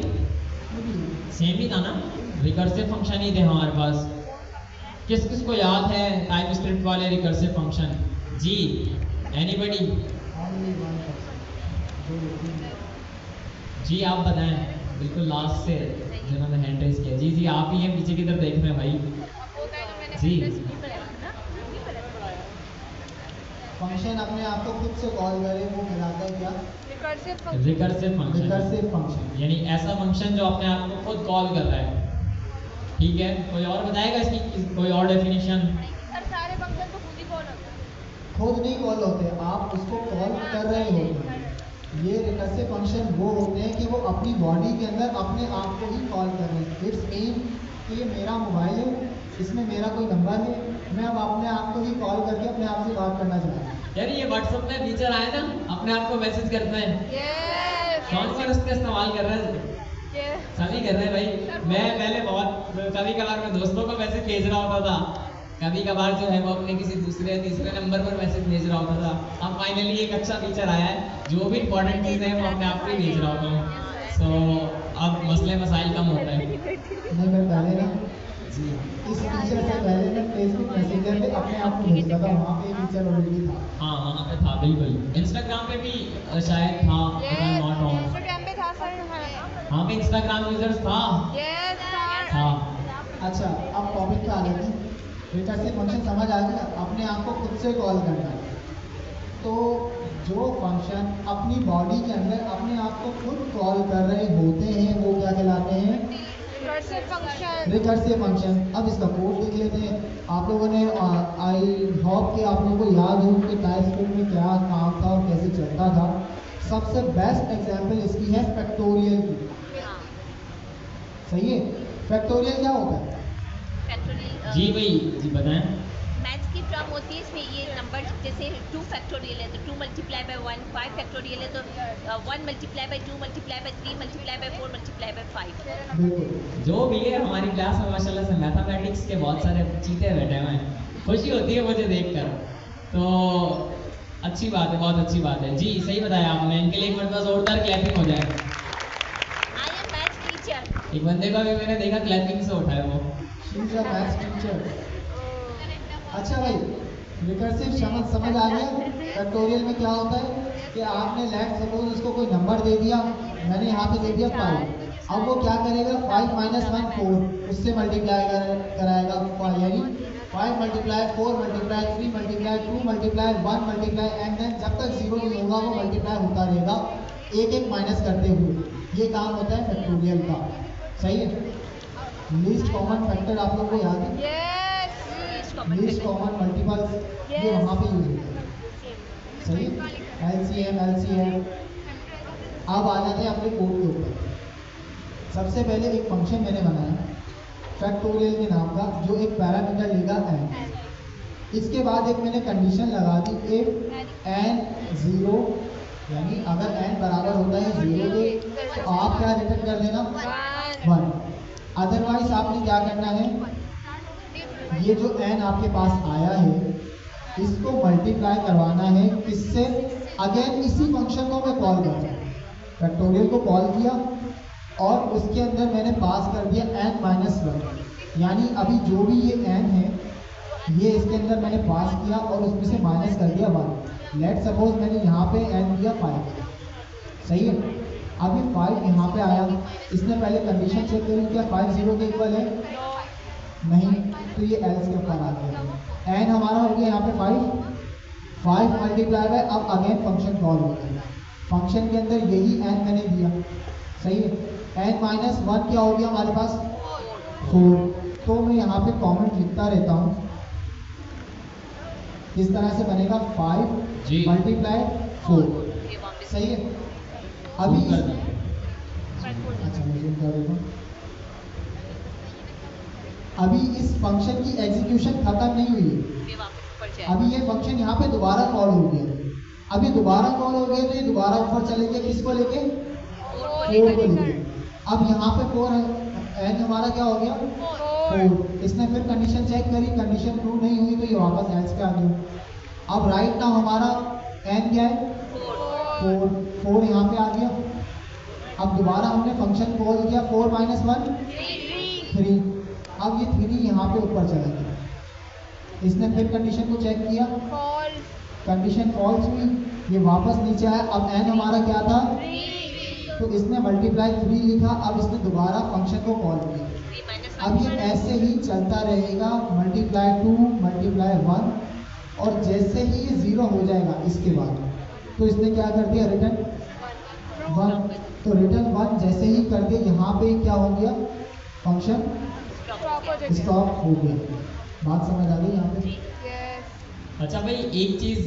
सेम ही था ना, रिकर्सिव फंक्शन ही थे हमारे पास। किस किस को याद है टाइप स्क्रिप्ट वाले रिकर्सिव फंक्शन? जी एनीबडी? जी आप बताएं, बिल्कुल लास्ट से जिन्होंने हैंड रेज किया। जी जी आप ही हैं, पीछे की तरफ देख रहे हैं भाई। जी फंक्शन अपने आप को खुद से कॉल करे, वो कहलाता है क्या? Recursive function. रिकर्सिव फंक्शन यानी ऐसा फंक्शन जो अपने आप को खुद कॉल कर रहा है। ठीक है, कोई और बताएगा इसकी कोई और डेफिनेशन? सारे फंक्शन तो खुद ही कॉल होते हैं। खुद नहीं कॉल होते, आप उसको कॉल कर रहे होते हैं। ये रिकर्सिव फंक्शन वो होते हैं कि वो अपनी बॉडी के अंदर अपने आप को ही कॉल कर रहे हैं। इट्स मीन कि ये मेरा मोबाइल है, इसमें मेरा कोई नंबर है, मैं अब अपने आप को ही कॉल करके अपने आप से बात करना चाहता हूँ। यार ये व्हाट्सएप में फीचर आया ना, अपने आप को मैसेज करते हैं। कौन कौन इसका इस्तेमाल कर रहा है? सभी कर रहे हैं भाई। मैं पहले बहुत कभी कभार मैं दोस्तों को मैसेज भेज रहा होता था, कभी कभार जो है वो अपने किसी दूसरे तीसरे नंबर पर मैसेज भेज रहा होता था। अब फाइनली एक अच्छा फीचर आया है, जो भी इंपॉर्टेंट चीज़ है वो अपने आप को ही भेज रहा होता हूँ। सो अब मसले मसाइल कम होता है। नहीं, मैं पहले ना जी इस फीचर से पहले मैं फेसबुक मैसेंजर पे अपने आप को भेजता था, वहाँ पे फीचर ऑलरेडी था। हाँ वहाँ पे था बिल्कुल। इंस्टाग्राम पे भी शायद था, नॉट रॉन्ग। इंस्टाग्राम पे था सर, हाँ पे इंस्टाग्राम यूजर्स था। हाँ अच्छा, अब टॉपिक पे आ लेते हैं। रिकर्सिव फंक्शन समझ आ गया, अपने आप को खुद से कॉल करना है। तो जो फंक्शन अपनी बॉडी के अंदर अपने आप को खुद कॉल कर रहे होते हैं वो क्या कहलाते हैं? Recursive function. अब इसका कोड देख लेते हैं। आप लोगों ने आई होप कि आप लोगों को याद हो कि टाइप स्क्रिप्ट में क्या काम था और कैसे चलता था। सबसे बेस्ट एग्जांपल इसकी है फैक्टोरियल की। सही है? फैक्टोरियल क्या होता है? जी भाई जी बताएं। मैथ्स की टर्म होती है, इसमें ये नंबर जैसे 2 फैक्टोरियल है तो 2 मल्टीप्लाई बाय 1, 5 फैक्टोरियल है तो 1 multiply by 2 multiply by 3 multiply by 4 multiply by 5। बिल्कुल। जो भी है हमारी क्लास में माशाल्लाह से मैथमेटिक्स के बहुत सारे चीते बैठे हुए हैं, खुशी होती है मुझे देखकर। तो अच्छी बात है, बहुत अच्छी बात है। जी सही बताया आपने, इनके लिए एक मरतबा जोरदार क्लैपिंग हो जाए। I am maths teacher. एक बंदे का भी मैंने देखा क्लैपिंग से उठाया वो। She is a maths teacher. अच्छा भाई, रिकर्सिव समझ आ गया? फैक्टोरियल में क्या होता है कि आपने लेट सपोज उसको कोई नंबर दे दिया, मैंने यहाँ पे दे दिया 5। अब वो क्या करेगा? 5 - 1 4, उससे मल्टीप्लाई कराएगा। यानी 5 multiply 4 multiply 3 multiply 2 multiply 1 multiply and then जब तक 0 नहीं होगा वो मल्टीप्लाई होता रहेगा, एक एक माइनस करते हुए। ये काम होता है फैक्टोरियल का। सही है? लीस्ट कॉमन फैक्टर आप लोगों को याद है? लीस्ट कॉमन मल्टीपल्स, ये वहाँ पे यूज होता है। सही है? LCM। अब आ जाते हैं अपने कोड के ऊपर। सबसे पहले एक फंक्शन मैंने बनाया फैक्टोरियल के नाम का, जो एक पैरामीटर लेगा n। इसके बाद एक मैंने कंडीशन लगा दी, इफ n 0, यानी अगर n बराबर होता है 0 के, तो आप क्या रिटर्न कर देना 1। अदरवाइज आपने क्या करना है, ये जो n आपके पास आया है इसको मल्टीप्लाई करवाना है किससे, अगेन इसी फंक्शन को मैं कॉल कर रहा हूँ, फैक्टोरियल को कॉल किया और उसके अंदर मैंने पास कर दिया n-1, यानी अभी जो भी ये n है ये इसके अंदर मैंने पास किया और उसमें से माइनस कर दिया 1। लेट सपोज मैंने यहाँ पे n दिया 5, सही है। अब ये 5 यहाँ पे आया, इसने पहले कंडीशन चेक करी, क्या 5 0 के इक्वल है, नहीं, तो ये एल्स के ऊपर आ गया। n हमारा हो गया यहाँ पे 5 मल्टीप्लाई बाय, अब अगेन फंक्शन कॉल हो गया, फंक्शन के अंदर यही n मैंने दिया, सही है। n-1 क्या हो गया हमारे पास 4, तो मैं यहाँ पे कमेंट लिखता रहता हूँ, इस तरह से बनेगा 5 मल्टीप्लाई 4, सही है। अभी अच्छा मुझे कर देता हूँ, अभी इस फंक्शन की एग्जीक्यूशन खत्म नहीं हुई है, अभी ये फंक्शन यहाँ पे दोबारा कॉल हो गया, अभी दोबारा कॉल हो गया तो ये दोबारा ऊपर चले गए, किसको लेके 4 को लेके। अब यहाँ पे 4 n हमारा क्या हो गया 4, इसने फिर कंडीशन चेक करी, कंडीशन ट्रू नहीं हुई तो ये वापस एल्स पे आ गया। अब राइट नाउ हमारा n क्या है 4 यहाँ पे आ गया। अब दोबारा हमने फंक्शन कॉल किया 4 - 1 3, अब ये 3 यहाँ पे ऊपर चला गया, इसने फिर कंडीशन को चेक किया, कंडीशन फॉल्स हुई, ये वापस नीचे आया। अब n हमारा क्या था, तो इसने मल्टीप्लाई 3 लिखा, अब इसने दोबारा फंक्शन को कॉल किया। अब ये ऐसे ही चलता रहेगा, मल्टीप्लाई 2 मल्टीप्लाई 1, और जैसे ही ये 0 हो जाएगा इसके बाद, तो इसने क्या कर दिया रिटर्न 1, तो रिटर्न 1 जैसे ही कर दिया, यहाँ पे क्या हो गया फंक्शन स्टॉप हो गया। बात समझ आ गई यहाँ पे? अच्छा भाई, एक चीज़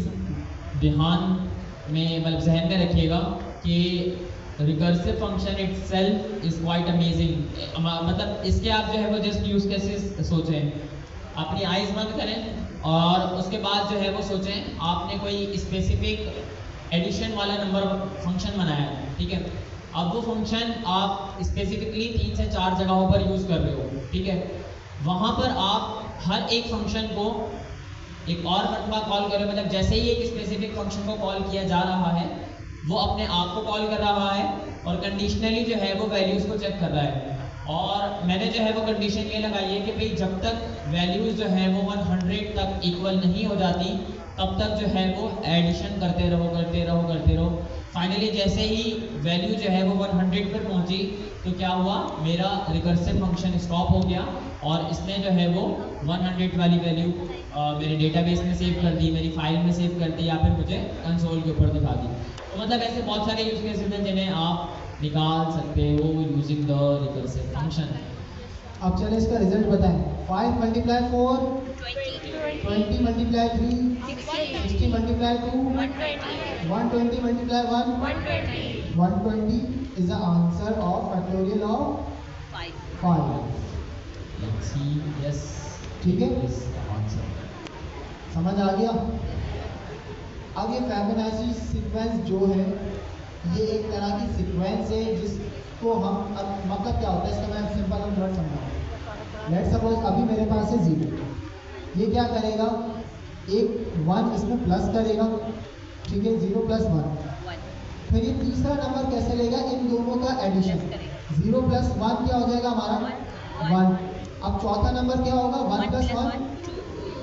ध्यान में मतलब जहन में रखिएगा कि recursive function itself is quite amazing, मतलब इसके आप जो है वो जस्ट यूज केसेस सोचें, अपनी आइज बंद करें और उसके बाद जो है वो सोचें आपने कोई स्पेसिफिक एडिशन वाला नंबर फंक्शन बनाया है, ठीक है। अब वो फंक्शन आप स्पेसिफिकली 3 से 4 जगहों पर यूज़ कर रहे हो, ठीक है। वहाँ पर आप हर एक फंक्शन को एक और मरतबा कॉल करें, मतलब जैसे ही एक स्पेसिफिक फंक्शन को कॉल किया जा रहा है वो अपने आप को कॉल कर रहा है और कंडीशनली जो है वो वैल्यूज़ को चेक कर रहा है। और मैंने जो है वो कंडीशन ये लगाई है कि भाई जब तक वैल्यूज़ जो है वो 100 तक इक्वल नहीं हो जाती तब तक जो है वो एडिशन करते रहो। फाइनली जैसे ही वैल्यू जो है वो 100 पर पहुंची तो क्या हुआ, मेरा रिकर्सिव फंक्शन स्टॉप हो गया और इसने जो है वो 100 वाली वैल्यू मेरे डेटाबेस में सेव कर दी, मेरी फाइल में सेव कर दी, या फिर मुझे कंसोल के ऊपर दिखा दी। तो मतलब ऐसे बहुत सारे यूज केसेस हैं जिन्हें आप निकाल सकते हो यूजिंग द रिकर्सिव फंक्शन। अब चले इसका रिजल्ट बताएं। 5 multiply 4 20 multiply 3 60 multiply 2 120 multiply 1 120 is the answer of factorial of 5। Yes, ठीक है, आंसर समझ आ गया। अब ये फिबोनाची सीक्वेंस जो है ये एक तरह की सीक्वेंस है जिसको हम, अब मतलब क्या होता है इसका मैं सिंपल हम वर्ड समझाऊँ। लेट सपोज अभी मेरे पास है 0, ये क्या करेगा, एक 1 इसमें प्लस करेगा, ठीक है, 0 + 1। फिर ये तीसरा नंबर कैसे लेगा, इन दोनों का एडिशन, 0 + 1 क्या हो जाएगा हमारा 1। अब चौथा नंबर क्या होगा, 1 + 1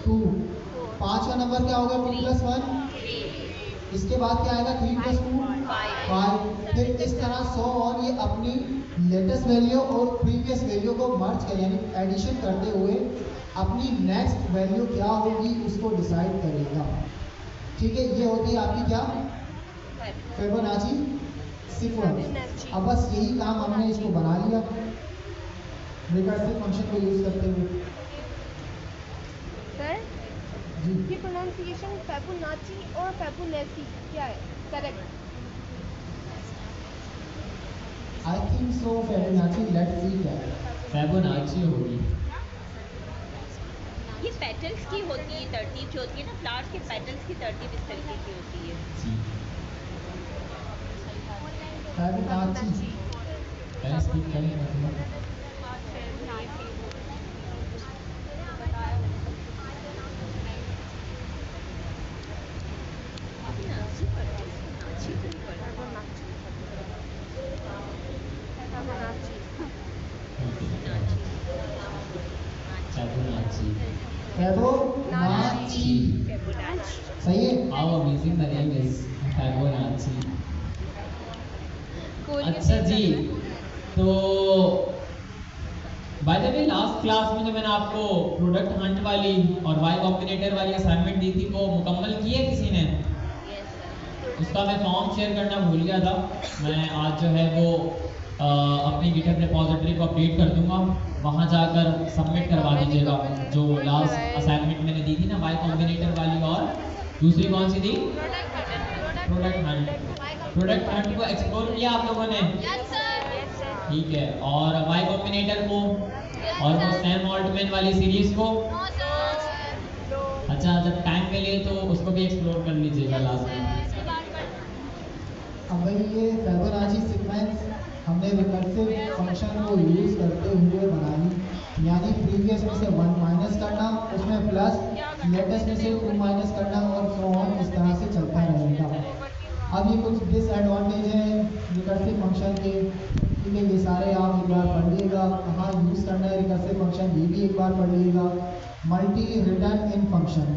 2। पांचवा नंबर क्या होगा, 2 + 1। इसके बाद क्या आएगा, 3 + 2 5। फिर इस तरह 100 और ये अपनी लेटेस्ट वैल्यू और प्रीवियस वैल्यू को मर्ज कर यानी एडिशन करते हुए अपनी नेक्स्ट वैल्यू क्या होगी उसको डिसाइड करेगा, ठीक है। ये होती है आपकी क्या, फिबोनाची सीक्वेंस। अब बस यही काम हमने इसको बना लिया रिकर्सिव फंक्शन को यूज करते हुए। सर जी, ये प्रोनाउंसिएशन फिबोनाची और फिबोनाची क्या है correct? I think so Fibonacci, let's see क्या है। फिबोनाची होगी। ये पेटल्स की होती है तरतीब जो होती है ना, फ्लावर्स के पेटल्स की तरतीब इस तरीके की होती है। जी फिबोनाची पहले स्पीक करें मतलब नाची पढ़ा है, नाची तो नहीं पढ़ा। फिबोनाची फिबोनाची सही है। How amazing the name is Fibonacci. अच्छा जी, तो by the way last class में जो मैंने आपको प्रोडक्ट हंट वाली और वाई कॉम्बिनेटर वाली असाइनमेंट दी थी वो मुकम्मल की है किसी ने? उसका मैं फॉर्म शेयर करना भूल गया था। मैं आज जो है वो अपनी गिटहब रिपॉजिटरी को अपडेट कर दूंगा, वहाँ जाकर सबमिट करवा दीजिएगा। जो लास्ट असाइनमेंट मैंने दी थी ना वाई कॉम्बिनेटर वाली, और दूसरी कौन सी थी? Product Hunt. प्रोडक्ट हंट को एक्सप्लोर किया आप लोगों ने? ठीक है। और वाई कॉम्बिनेटर को और वो सैम ऑल्टमैन वाली सीरीज को? अच्छा, जब टाइम मिले तो उसको भी एक्सप्लोर कर लीजिएगा लास्ट में। अब भाई ये फिबोनाची सीक्वेंस हमने रिकर्सिव फंक्शन को यूज करते हुए बना ली, यानी प्रीवियस में से 1 माइनस करना, उसमें प्लस, लेटेस्ट में से 2 माइनस करना और सो ऑन, इस तरह से चलता रहेगा। अब ये कुछ डिसएडवांटेज हैं रिकर्सिव फंक्शन के, ठीक है, ये सारे आप एक बार पढ़ लीजिएगा। कहाँ यूज़ करना है रिकर्सिव फंक्शन ये भी एक बार पढ़ लीजिएगा। मल्टी रिटर्न इन फंक्शन,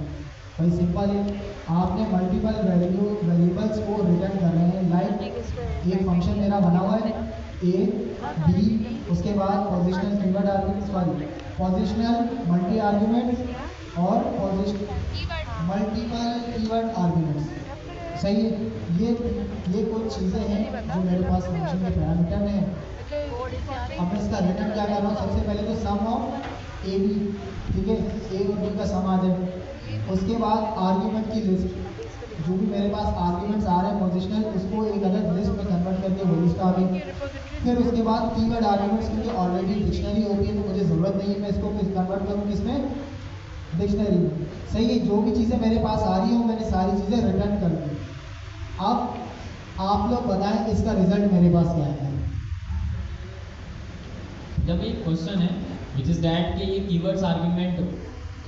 भाई सिंपल है, आपने मल्टीपल वेरिएबल्स को रिटर्न कर रहे हैं। लाइक एक फंक्शन मेरा बना हुआ है ए बी, उसके बाद पोजिशनल कीवर्ड आर्ग्यूमेंट्स वाली पोजिशनल मल्टी आर्ग्यूमेंट्स और मल्टीपल कीवर्ड आर्ग्यूमेंट्स, सही है। ये कुछ चीज़ें हैं जो मेरे पास फंक्शन के पैरामीटर हैं। अब मैं इसका रिटर्न क्या कर रहा हूँ? सबसे पहले तो सम ऑफ ए बी, ठीक है, ए और बी का सम आ जाए। उसके बाद आर्ग्यूमेंट की लिस्ट, जो भी मेरे पास आर्ग्यूमेंट्स आ रहे हैं पोजिशनल, उसको एक अलग लिस्ट में कन्वर्ट करके वो लिस्ट आ गई। फिर उसके बाद कीवर्ड आर्ग्यूमेंट्स, क्योंकि ऑलरेडी डिक्शनरी होती है तो मुझे ज़रूरत नहीं है मैं इसको कन्वर्ट करूँ किसमें? डिक्शनरी में, सही है। जो भी चीज़ें मेरे पास आ रही हैं मैंने सारी चीज़ें रिटर्न कर दी। अब आप लोग बताएं इसका रिजल्ट मेरे पास क्या है? जब एक क्वेश्चन है विच इज दैट कि ये keywords argument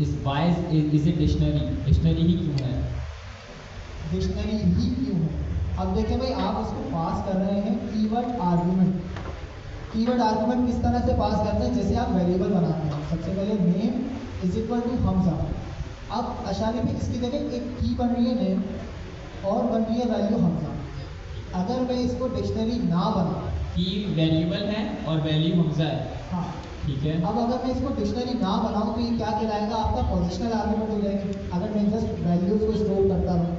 is wise is it dictionary, dictionary ही क्यों है? डिक्शनरी ही क्यों है? अब देखिए भाई, आप इसको पास कर रहे हैं कीवर्ड आर्गुमेंट। कीवर्ड आर्गुमेंट किस तरह से पास करते हैं? जैसे आप वेरिएबल बनाते हैं, सबसे पहले name is equal to Hamza. अब अशारी में इसकी जगह एक की बन रही है नेम और बन रही है वैल्यू हमजा। अगर मैं इसको डिक्शनरी ना बनाऊं, की वेरिएबल है और वैल्यू हमजा है, हाँ ठीक है। अब अगर मैं इसको डिक्शनरी ना बनाऊं तो ये क्या कहलाएगा? आपका पोजिशनल आर्गुमेंट हो जाएगी। अगर मैं जस्ट वैल्यूज को स्टोर करता रहूं,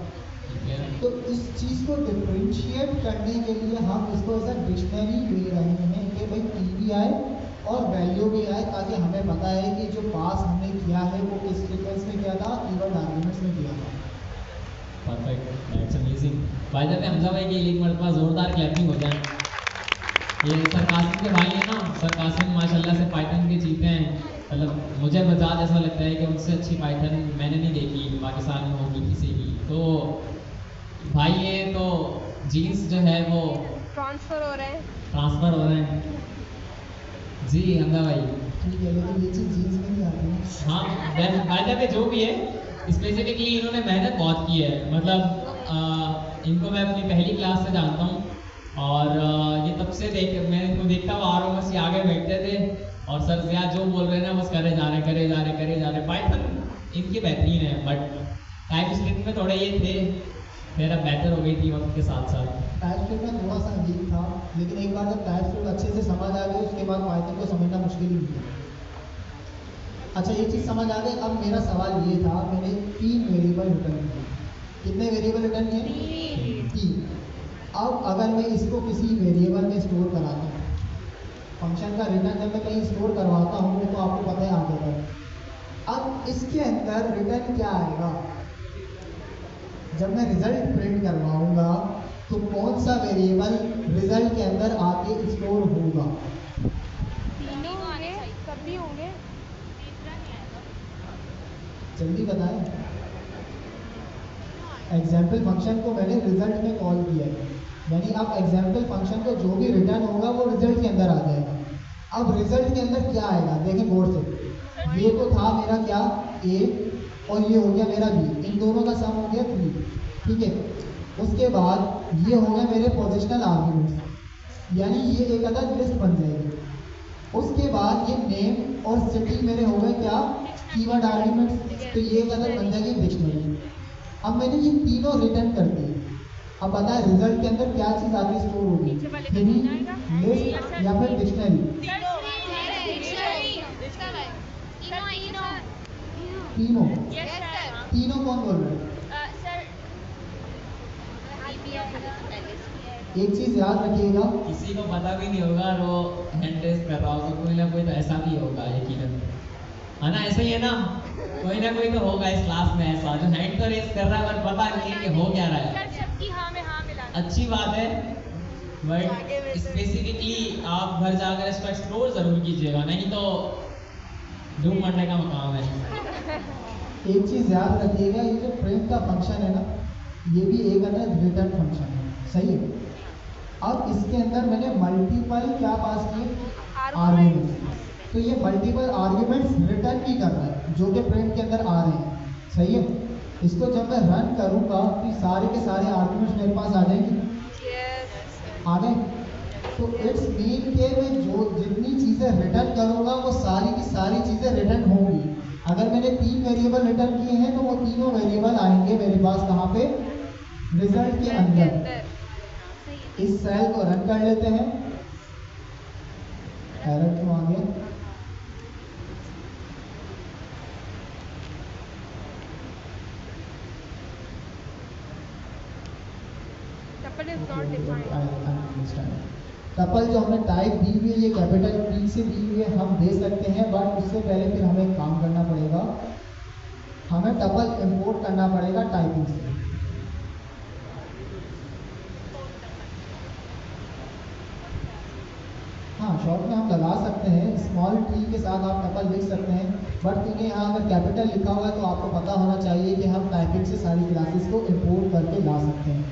तो इस चीज़ को डिफ्रेंशिएट करने के लिए हम इसको एज अ डिक्शनरी ले रहे हैं कि भाई की भी आए और वैल्यू भी आए, ताकि हमें पता है कि जो पास हमने किया है वो किस सीक्वेंस में किया था, कीवर्ड आर्गुमेंट्स में किया था। Perfect, that's amazing. By the way Hamza भाई के लिए एक मरतबा जोरदार क्लैपिंग हो जाए। ये सर कासिम के भाई हैं ना, सर कासिम माशाल्लाह से पाइथन के जीते हैं। मतलब मुझे मजाज ऐसा लगता है कि उनसे अच्छी पाइथन मैंने नहीं देखी पाकिस्तान में होगी किसी की। तो भाई ये तो जीन्स जो है वो ट्रांसफर हो रहे हैं जी हमजा भाई। ठीक है, लेकिन ये चीज़ जीन्स में नहीं आती है। हाँ, बाय द वे जो भी है स्पेसिफिकली इन्होंने मेहनत बहुत की है। मतलब इनको मैं अपनी पहली क्लास से जानता हूँ और ये तब से मैं इनको देखता हुआ आ रहा हूँ। बस ये आगे बैठते थे और सर जिया जो बोल रहे हैं ना बस करे जा रहे। पाइथन इनकी बेहतरीन है, बट टाइप स्क्रिप्ट में थोड़े ये थे, फिर अब बेहतर हो गई थी वक्त के साथ साथ। टाइपस्क्रिप्ट में थोड़ा सा वीक था, लेकिन एक बार जब टाइपस्क्रिप्ट अच्छे से समझ आ गई उसके बाद पाइथन को समझना मुश्किल ही नहीं है। अच्छा, ये चीज़ समझ आ गई। अब मेरा सवाल ये था, मैंने 3 वेरिएबल रिटर्न किए। कितने वेरिएबल रिटर्न किए? 3। अब अगर मैं इसको किसी वेरिएबल में स्टोर कराता हूँ, फंक्शन का रिटर्न जब मैं कहीं स्टोर करवाता हूँ वो तो आपको पता है आगे तक। अब इसके अंदर रिटर्न क्या आएगा? जब मैं रिजल्ट प्रिंट करवाऊंगा तो कौन सा वेरिएबल रिजल्ट के अंदर आके स्टोर होगा? तीनों होंगे, सभी होंगे। जल्दी बताएं। एग्जाम्पल फंक्शन को मैंने रिजल्ट में कॉल किया है, यानी अब एग्जाम्पल फंक्शन को जो भी रिटर्न होगा वो रिजल्ट के अंदर आ जाएगा। अब रिजल्ट के अंदर क्या आएगा देखें गौर से, ये तो था मेरा क्या ए और ये हो गया मेरा बी, इन दोनों का सम हो गया 3, ठीक है। उसके बाद ये हो गया मेरे पोजिशनल आर्ग्यूमेंट्स, यानी ये एक अदद लिस्ट बन जाएगी। उसके बाद ये नेम और सिटी मेरे हो गए क्या कीवर्ड आर्ग्यूमेंट्स, तो ये एक अदद बन जाएगी डिक्शनरी। अब मैंने ये तीनों रिटर्न कर दिए। अब पता है रिजल्ट के अंदर क्या चीज़ आगे स्टोर होगी, यानी लिस्ट या फिर डिक्शनरी। तीनों तीनों कौन बोल रहे हैं? एक चीज़ याद रखिएगा, किसी को पता भी नहीं होगा और वो हैंड रेस कर रहा होगा, कोई ना कोई तो ऐसा भी होगा यकीनन, है ना? ऐसा ही है ना, कोई ना कोई तो होगा इस क्लास में ऐसा जो हैंड तो रेस कर रहा है पर पता नहीं है कि हो क्या रहा है। अच्छी बात है, बट स्पेसिफिकली आप घर जाकर इसको एक्सप्लोर जरूर कीजिएगा, नहीं तो धूम मरने का मकाम है। एक चीज़ याद रखिएगा, ये जो प्रिंट का फंक्शन है ना, ये भी एक अदद रिटर्न फंक्शन है, सही है। अब इसके अंदर मैंने मल्टीपल क्या पास किए आर्ग्यूमेंट्स, तो ये मल्टीपल आर्ग्यूमेंट्स रिटर्न भी कर रहा है जो कि प्रिंट के अंदर आ रहे हैं, सही है। इसको जब मैं रन करूँगा तो सारे के सारे आर्ग्यूमेंट्स मेरे पास आ जाएंगे, आ गए। तो इट्स मीन के मैं जो जितनी चीज़ें रिटर्न करूँगा वो सारी की सारी चीज़ें रिटर्न होंगी। अगर मैंने 3 वेरिएबल रिटर्न किए हैं तो वो तीनों वेरिएबल आएंगे मेरे पास कहाँ पे, रिजल्ट के अंदर। इस सेल को रन कर लेते हैं, एरर क्यों आ गया? टपल जो हमने टाइप दी हुई है ये कैपिटल P से दी हुई है, हम दे सकते हैं, बट उससे पहले फिर हमें काम करना पड़ेगा, हमें टपल इंपोर्ट करना पड़ेगा टाइपिंग से। हाँ, शॉर्ट में हम लगा सकते हैं, स्मॉल टी के साथ आप टपल लिख सकते हैं, बट क्योंकि यहाँ अगर कैपिटल लिखा हुआ है तो आपको पता होना चाहिए कि हम टाइपिंग से सारी क्लासेस को इंपोर्ट करके ला सकते हैं।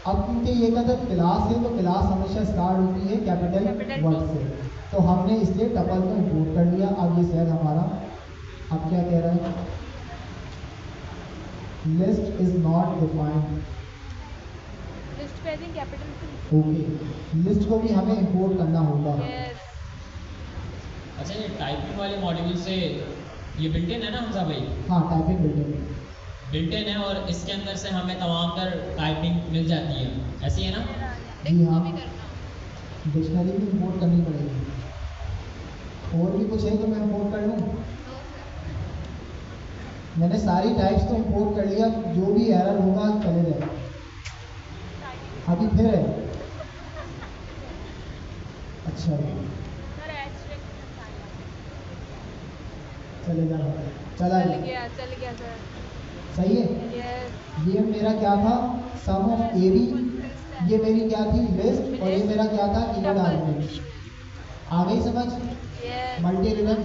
अब क्योंकि ये अगर क्लास है तो क्लास हमेशा स्टार्ट होती है कैपिटल वर्ड से, तो हमने इसलिए टपल को इंपोर्ट कर लिया। अब ये सेल हमारा अब क्या कह रहा है, list is not defined, okay, list को भी हमें इंपोर्ट करना होगा। अच्छा, ये टाइपिंग वाले मॉड्यूल से ये बिल्ट इन है ना हमजा भाई? हाँ, टाइपिंग बिल्ट इन है और इसके अंदर से हमें तमाम तर टाइपिंग मिल जाती है, ऐसी है ना? जी हाँ, डिक्शनरी भी इंपोर्ट करनी पड़ेगी। और भी कुछ है तो मैं इंपोर्ट कर लूँ? मैंने सारी टाइप्स तो इंपोर्ट कर लिया, जो भी एरर होगा चले जाए। अभी फिर है, अच्छा चले जा, चला गया चल गया सर, सही है। ये मेरा क्या था, सम ऑफ ए बी, ये मेरी क्या थी लिस्ट, और ये मेरा क्या था कीवर्ड आर्गुमेंट। आ गई समझ? Multi return.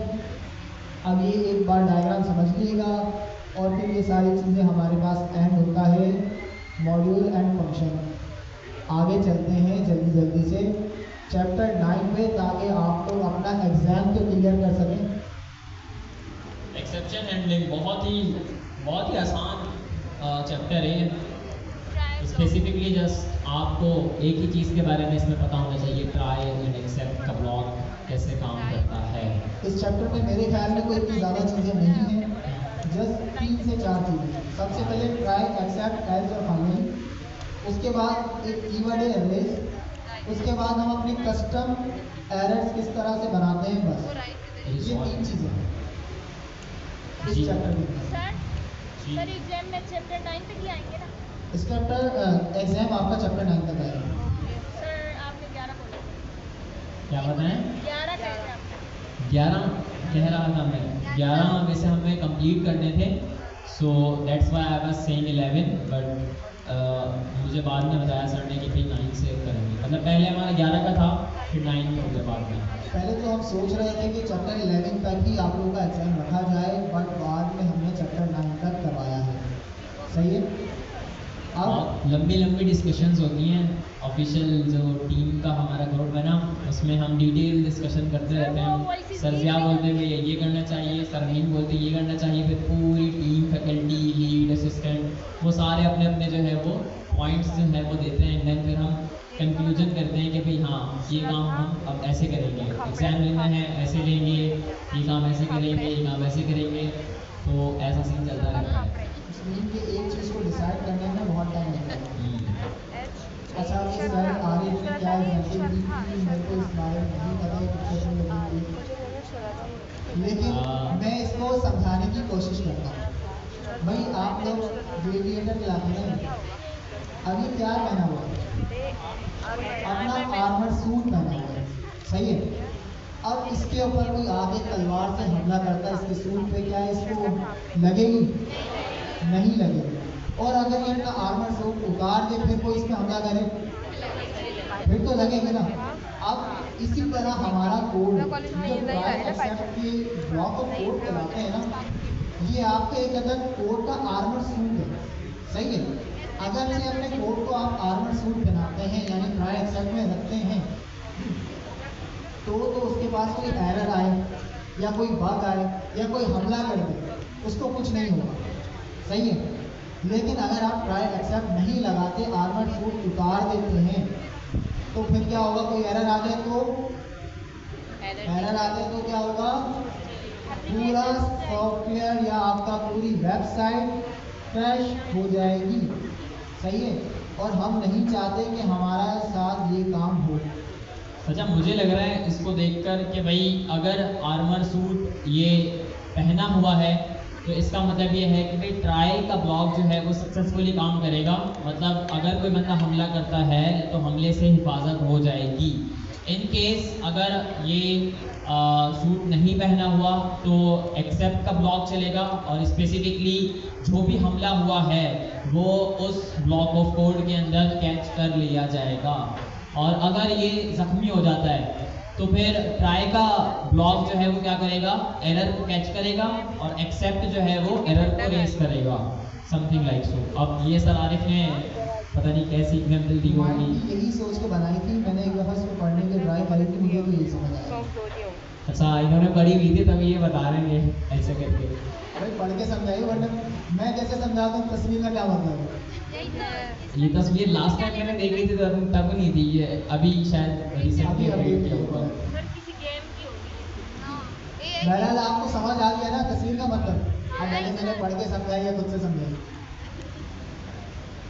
अब ये एक बार डायग्राम समझ लीजिएगा और फिर ये सारी चीज़ें हमारे पास एंड होता है मॉड्यूल एंड फंक्शन। आगे चलते हैं जल्दी से चैप्टर 9 पे, ताकि आप लोग अपना एग्जाम तो क्लियर कर सकें। एक्सेप्शन हैंडलिंग बहुत ही आसान चैप्टर है। स्पेसिफिकली जस्ट आपको एक ही चीज़ के बारे में इसमें पता होना चाहिए, ट्राई एंड एक्सेप्ट का ब्लॉक कैसे काम करता है। इस चैप्टर में मेरे ख्याल में कोई इतनी ज़्यादा चीज़ें नहीं हैं, जस्ट 3 से 4 चीज़ें। सबसे पहले ट्राई, एक्सेप्ट, एल्स और फाइनली। उसके बाद एक कीवर्ड है एरेज। उसके बाद हम अपने कस्टम एरर्स किस तरह से बनाते हैं, बस ये 3 चीज़ें इस चैप्टर में। सर एग्जाम में चैप्टर 9 तक ही आएंगे ना? इस चैप्टर एग्जाम आपका चैप्टर 9 तक आएगा। सर आपने 11 बोला, क्या बताएं? 11 कह रहे आपने। 11 कह रहा था मैं, 11 वैसे हमें कंप्लीट करने थे, so that's why I was saying 11, but मुझे बाद में बताया सर ने कि फिर 9 से करेंगे, मतलब पहले हमारा 11 का था, फिर 9 हो गया बाद में। पहले तो हम सोच रहे थे कि चैप्टर 11 तक ही आप लोगों का एग्जाम रखा जाए, बट बाद में हमने चैप्टर 9 लंबी लंबी डिस्कशंस होती हैं। ऑफिशियल जो टीम का हमारा ग्रुप है ना, उसमें हम डिटेल डिस्कशन करते रहते हैं। सर जिया बोलते हैं भैया ये करना चाहिए, सर हीन बोलते हैं ये करना चाहिए, फिर पूरी टीम, फैकल्टी, लीड, असिस्टेंट वो सारे अपने अपने जो है वो पॉइंट्स जो है वो देते हैं। देन फिर हम कंक्लूजन करते हैं कि भाई हाँ ये काम हम अब ऐसे करेंगे, एग्ज़ाम लेना है ऐसे लेंगे, ये काम ऐसे करेंगे, ये काम ऐसे करेंगे। तो ऐसा सीन चलता रहता है। टीम के एक चीज़ को डिसाइड करने में बहुत टाइम लगता है। अच्छा ये सर आगे की क्या एग्जाम्पल दी थी, मेरे को इस बारे में नहीं पता है कुछ लगेगी, लेकिन मैं इसको समझाने की कोशिश करता हूँ। भाई आप लोग ग्लेडिएटर खिलाते हैं, अभी क्या पहना हुआ है, अपना आर्मर सूट पहना हुआ है, सही है। अब इसके ऊपर कोई आगे तलवार से हमला करता है, इसके सूट पे क्या है, इसको लगेगी? नहीं लगेगी। और अगर ये अपना आर्मर सूट उतार के फिर कोई इस पे हमला करे, फिर तो लगेगी ना। अब इसी तरह हमारा कोड जो के ब्लॉक ऑफ कोड कहलाते हैं ना, ये आपके एक अदर कोड का आर्मर सूट है, सही है। अगर से अपने कोड को आप आर्मर सूट पहनाते हैं यानी ट्राई एक्सेप्ट में रखते हैं, तो उसके पास कोई एरर आए या कोई बग आए या कोई हमला कर दे, उसको कुछ नहीं होगा, सही है। लेकिन अगर आप ट्राई एक्सेप्ट नहीं लगाते, आर्मर सूट उतार देते हैं, तो फिर क्या होगा, कोई एरर आ जाए तो क्या होगा, पूरा सॉफ्टवेयर या आपका पूरी वेबसाइट क्रैश हो जाएगी, सही है। और हम नहीं चाहते कि हमारा साथ ये काम हो। अच्छा मुझे लग रहा है इसको देखकर कि भाई अगर आर्मर सूट ये पहना हुआ है तो इसका मतलब ये है कि भाई ट्राई का ब्लॉक जो है वो सक्सेसफुली काम करेगा। मतलब अगर कोई बंदा हमला करता है तो हमले से हिफाजत हो जाएगी। इन केस अगर ये सूट नहीं पहना हुआ तो एक्सेप्ट का ब्लॉक चलेगा और स्पेसिफिकली जो भी हमला हुआ है वो उस ब्लॉक ऑफ कोड के अंदर कैच कर लिया जाएगा। और अगर ये ज़ख्मी हो जाता है तो फिर ट्राई का ब्लॉक जो है वो क्या करेगा, एरर को कैच करेगा और एक्सेप्ट जो है वो एरर को रेज करेगा, समथिंग लाइक सो। अब ये सर आरिफ ने पता नहीं कैसी एग्जाम्पल दी होगी, यही सोच के बनाई थी मैंने, एक दफ़ा इसको पढ़ने के ट्राई करी थी, मुझे तो यही समझ आया। अच्छा इन्होंने पढ़ी हुई थी तभी ये बता रहे हैं ऐसे करके। भाई पढ़ के समझाइए, वरना मैं कैसे समझाता हूँ तस्वीर का क्या मतलब है। ये तस्वीर लास्ट टाइम मैंने देखी थी तब नहीं थी, ये अभी शायद रिसेंटली अपडेट किया होगा। बहरहाल आपको समझ आ गया ना तस्वीर का मतलब। अब मैंने पढ़ के समझाई या खुद से समझाई।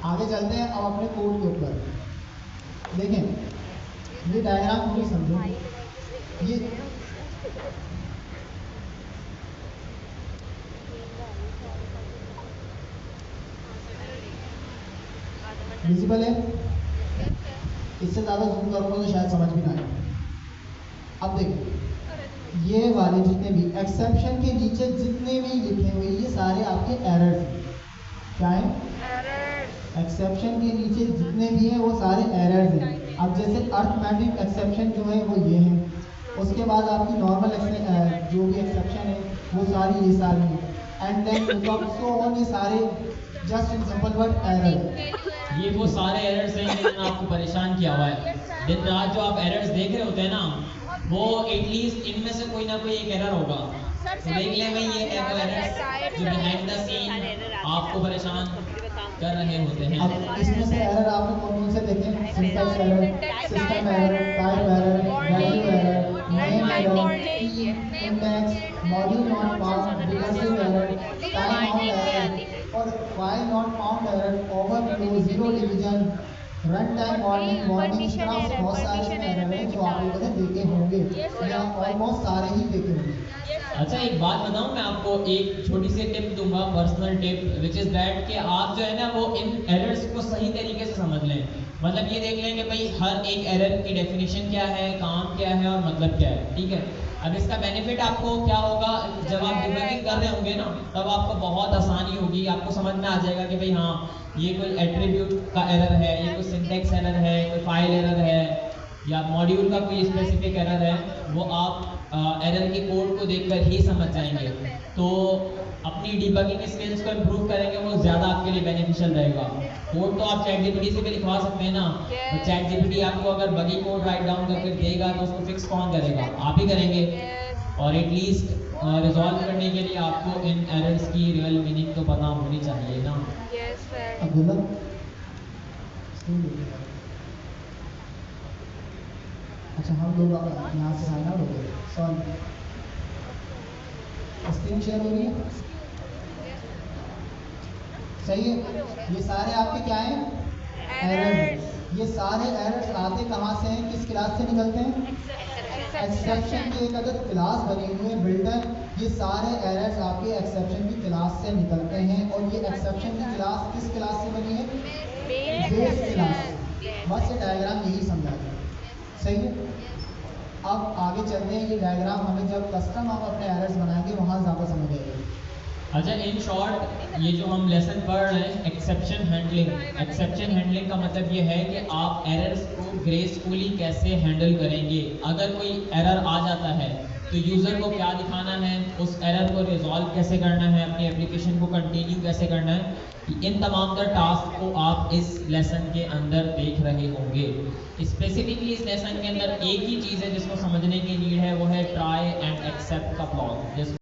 आगे चलते हैं अब अपने कोड के ऊपर। देखें ये डायग्राम पूरी समझो। ये विजिबल है, इससे ज़्यादा जूम करूँगा तो शायद समझ भी ना आए। अब देखिए ये वाले जितने भी एक्सेप्शन के नीचे जितने भी लिखे हुए ये सारे आपके एरर्स हैं। क्या है? एक्सेप्शन के नीचे जितने भी हैं वो सारे एरर्स हैं। अब जैसे अर्थमेटिक एक्सेप्शन जो है वो ये है, उसके बाद आपकी नॉर्मल जो भी एक्सेप्शन है वो सारी ये सारी है, एंड देन सो ऑन, ये सारे just in simple word error. ये वो सारे एरर्स हैं जिन्होंने आपको परेशान किया हुआ है। दिन रात जो आप एरर्स देख रहे होते हैं ना, वो एटलीस्ट इनमें से कोई ना कोई एक एरर होगा। तो देख लें भाई ये है वो एरर्स जो बिहाइंड द सीन आपको परेशान कर रहे होते हैं। अब इसमें से एरर आपको कौन से देखें? Syntax error, system error, type error, value error, name error, index, module not found, recursive error, time out error और file not found error, overflow, zero division, run time warning, इस तरह से बहुत सारे एरर हैं जो आप लोगों ने देखे होंगे या ऑलमोस्ट सारे ही देखे होंगे। अच्छा एक बात बताऊं, मैं आपको एक छोटी सी टिप दूंगा, personal tip, which is that कि आप जो है ना वो इन एरर्स को सही तरीके से समझ लें। मतलब ये देख लें कि भाई हर एक एरर की डेफिनेशन क्या है, काम क्या है और मतलब क्या है, ठीक है। अब इसका बेनिफिट आपको क्या होगा, जब आप डिबगिंग कर रहे होंगे ना तब आपको बहुत आसानी होगी, आपको समझ में आ जाएगा कि भाई हाँ ये कोई एट्रीब्यूट का एरर है, ये कोई सिंटैक्स एरर है, कोई फाइल एरर है या मॉड्यूल का कोई स्पेसिफिक एरर है, वो आप एरर की कोड को देखकर ही समझ जाएंगे, तो अपनी डिबगिंग स्किल्स को इम्प्रूव करेंगे, वो ज़्यादा आपके लिए बेनिफिशियल रहेगा। कोड तो आप चैट जीपीटी से भी लिखवा सकते हैं ना, तो चैट जीपीटी आपको अगर बगी कोड राइट डाउन करके देगा तो उसको फिक्स कौन करेगा? आप ही करेंगे। और एटलीस्ट रिजॉल्व करने के लिए आपको इन एरर्स की रियल मीनिंग तो पता होनी चाहिए ना। Yes sir. अब्दुल्ला अच्छा, हम लोग यहाँ से साइन आउट हो गए। सॉरी, स्क्रीन शेयर हो रही है? सही है। ये सारे आपके क्या हैं? एरर्स। ये सारे एरर्स आते कहाँ से हैं? किस क्लास से निकलते हैं? एक्सेप्शन की एक अदद क्लास बनी हुई है बिल्डर। ये सारे एरर्स आपके एक्सेप्शन की क्लास से निकलते हैं, और ये एक्सेप्शन की क्लास किस क्लास से बनी है? बेस क्लास से। बस ये डायग्राम यही समझा दें। सही है। अब आगे चलते हैं। ये डायग्राम हमें जब कस्टम हम अपने एरर्स बनाएंगे वहाँ ज़्यादा समझ आएगी। अच्छा, इन शॉर्ट ये जो हम लेसन पढ़ रहे हैं एक्सेप्शन हैंडलिंग, एक्सेप्शन हैंडलिंग का मतलब ये है कि आप एरर्स को ग्रेसफुली कैसे हैंडल करेंगे। अगर कोई एरर आ जाता है तो यूज़र को क्या दिखाना है, उस एरर को रिजॉल्व कैसे करना है, अपनी एप्लीकेशन को कंटिन्यू कैसे करना है, इन तमाम तर टास्क को आप इस लेसन के अंदर देख रहे होंगे। स्पेसिफिकली इस लेसन के अंदर एक ही चीज़ है जिसको समझने की नीड है, वो है ट्राई एंड एक्सेप्ट का ब्लॉक।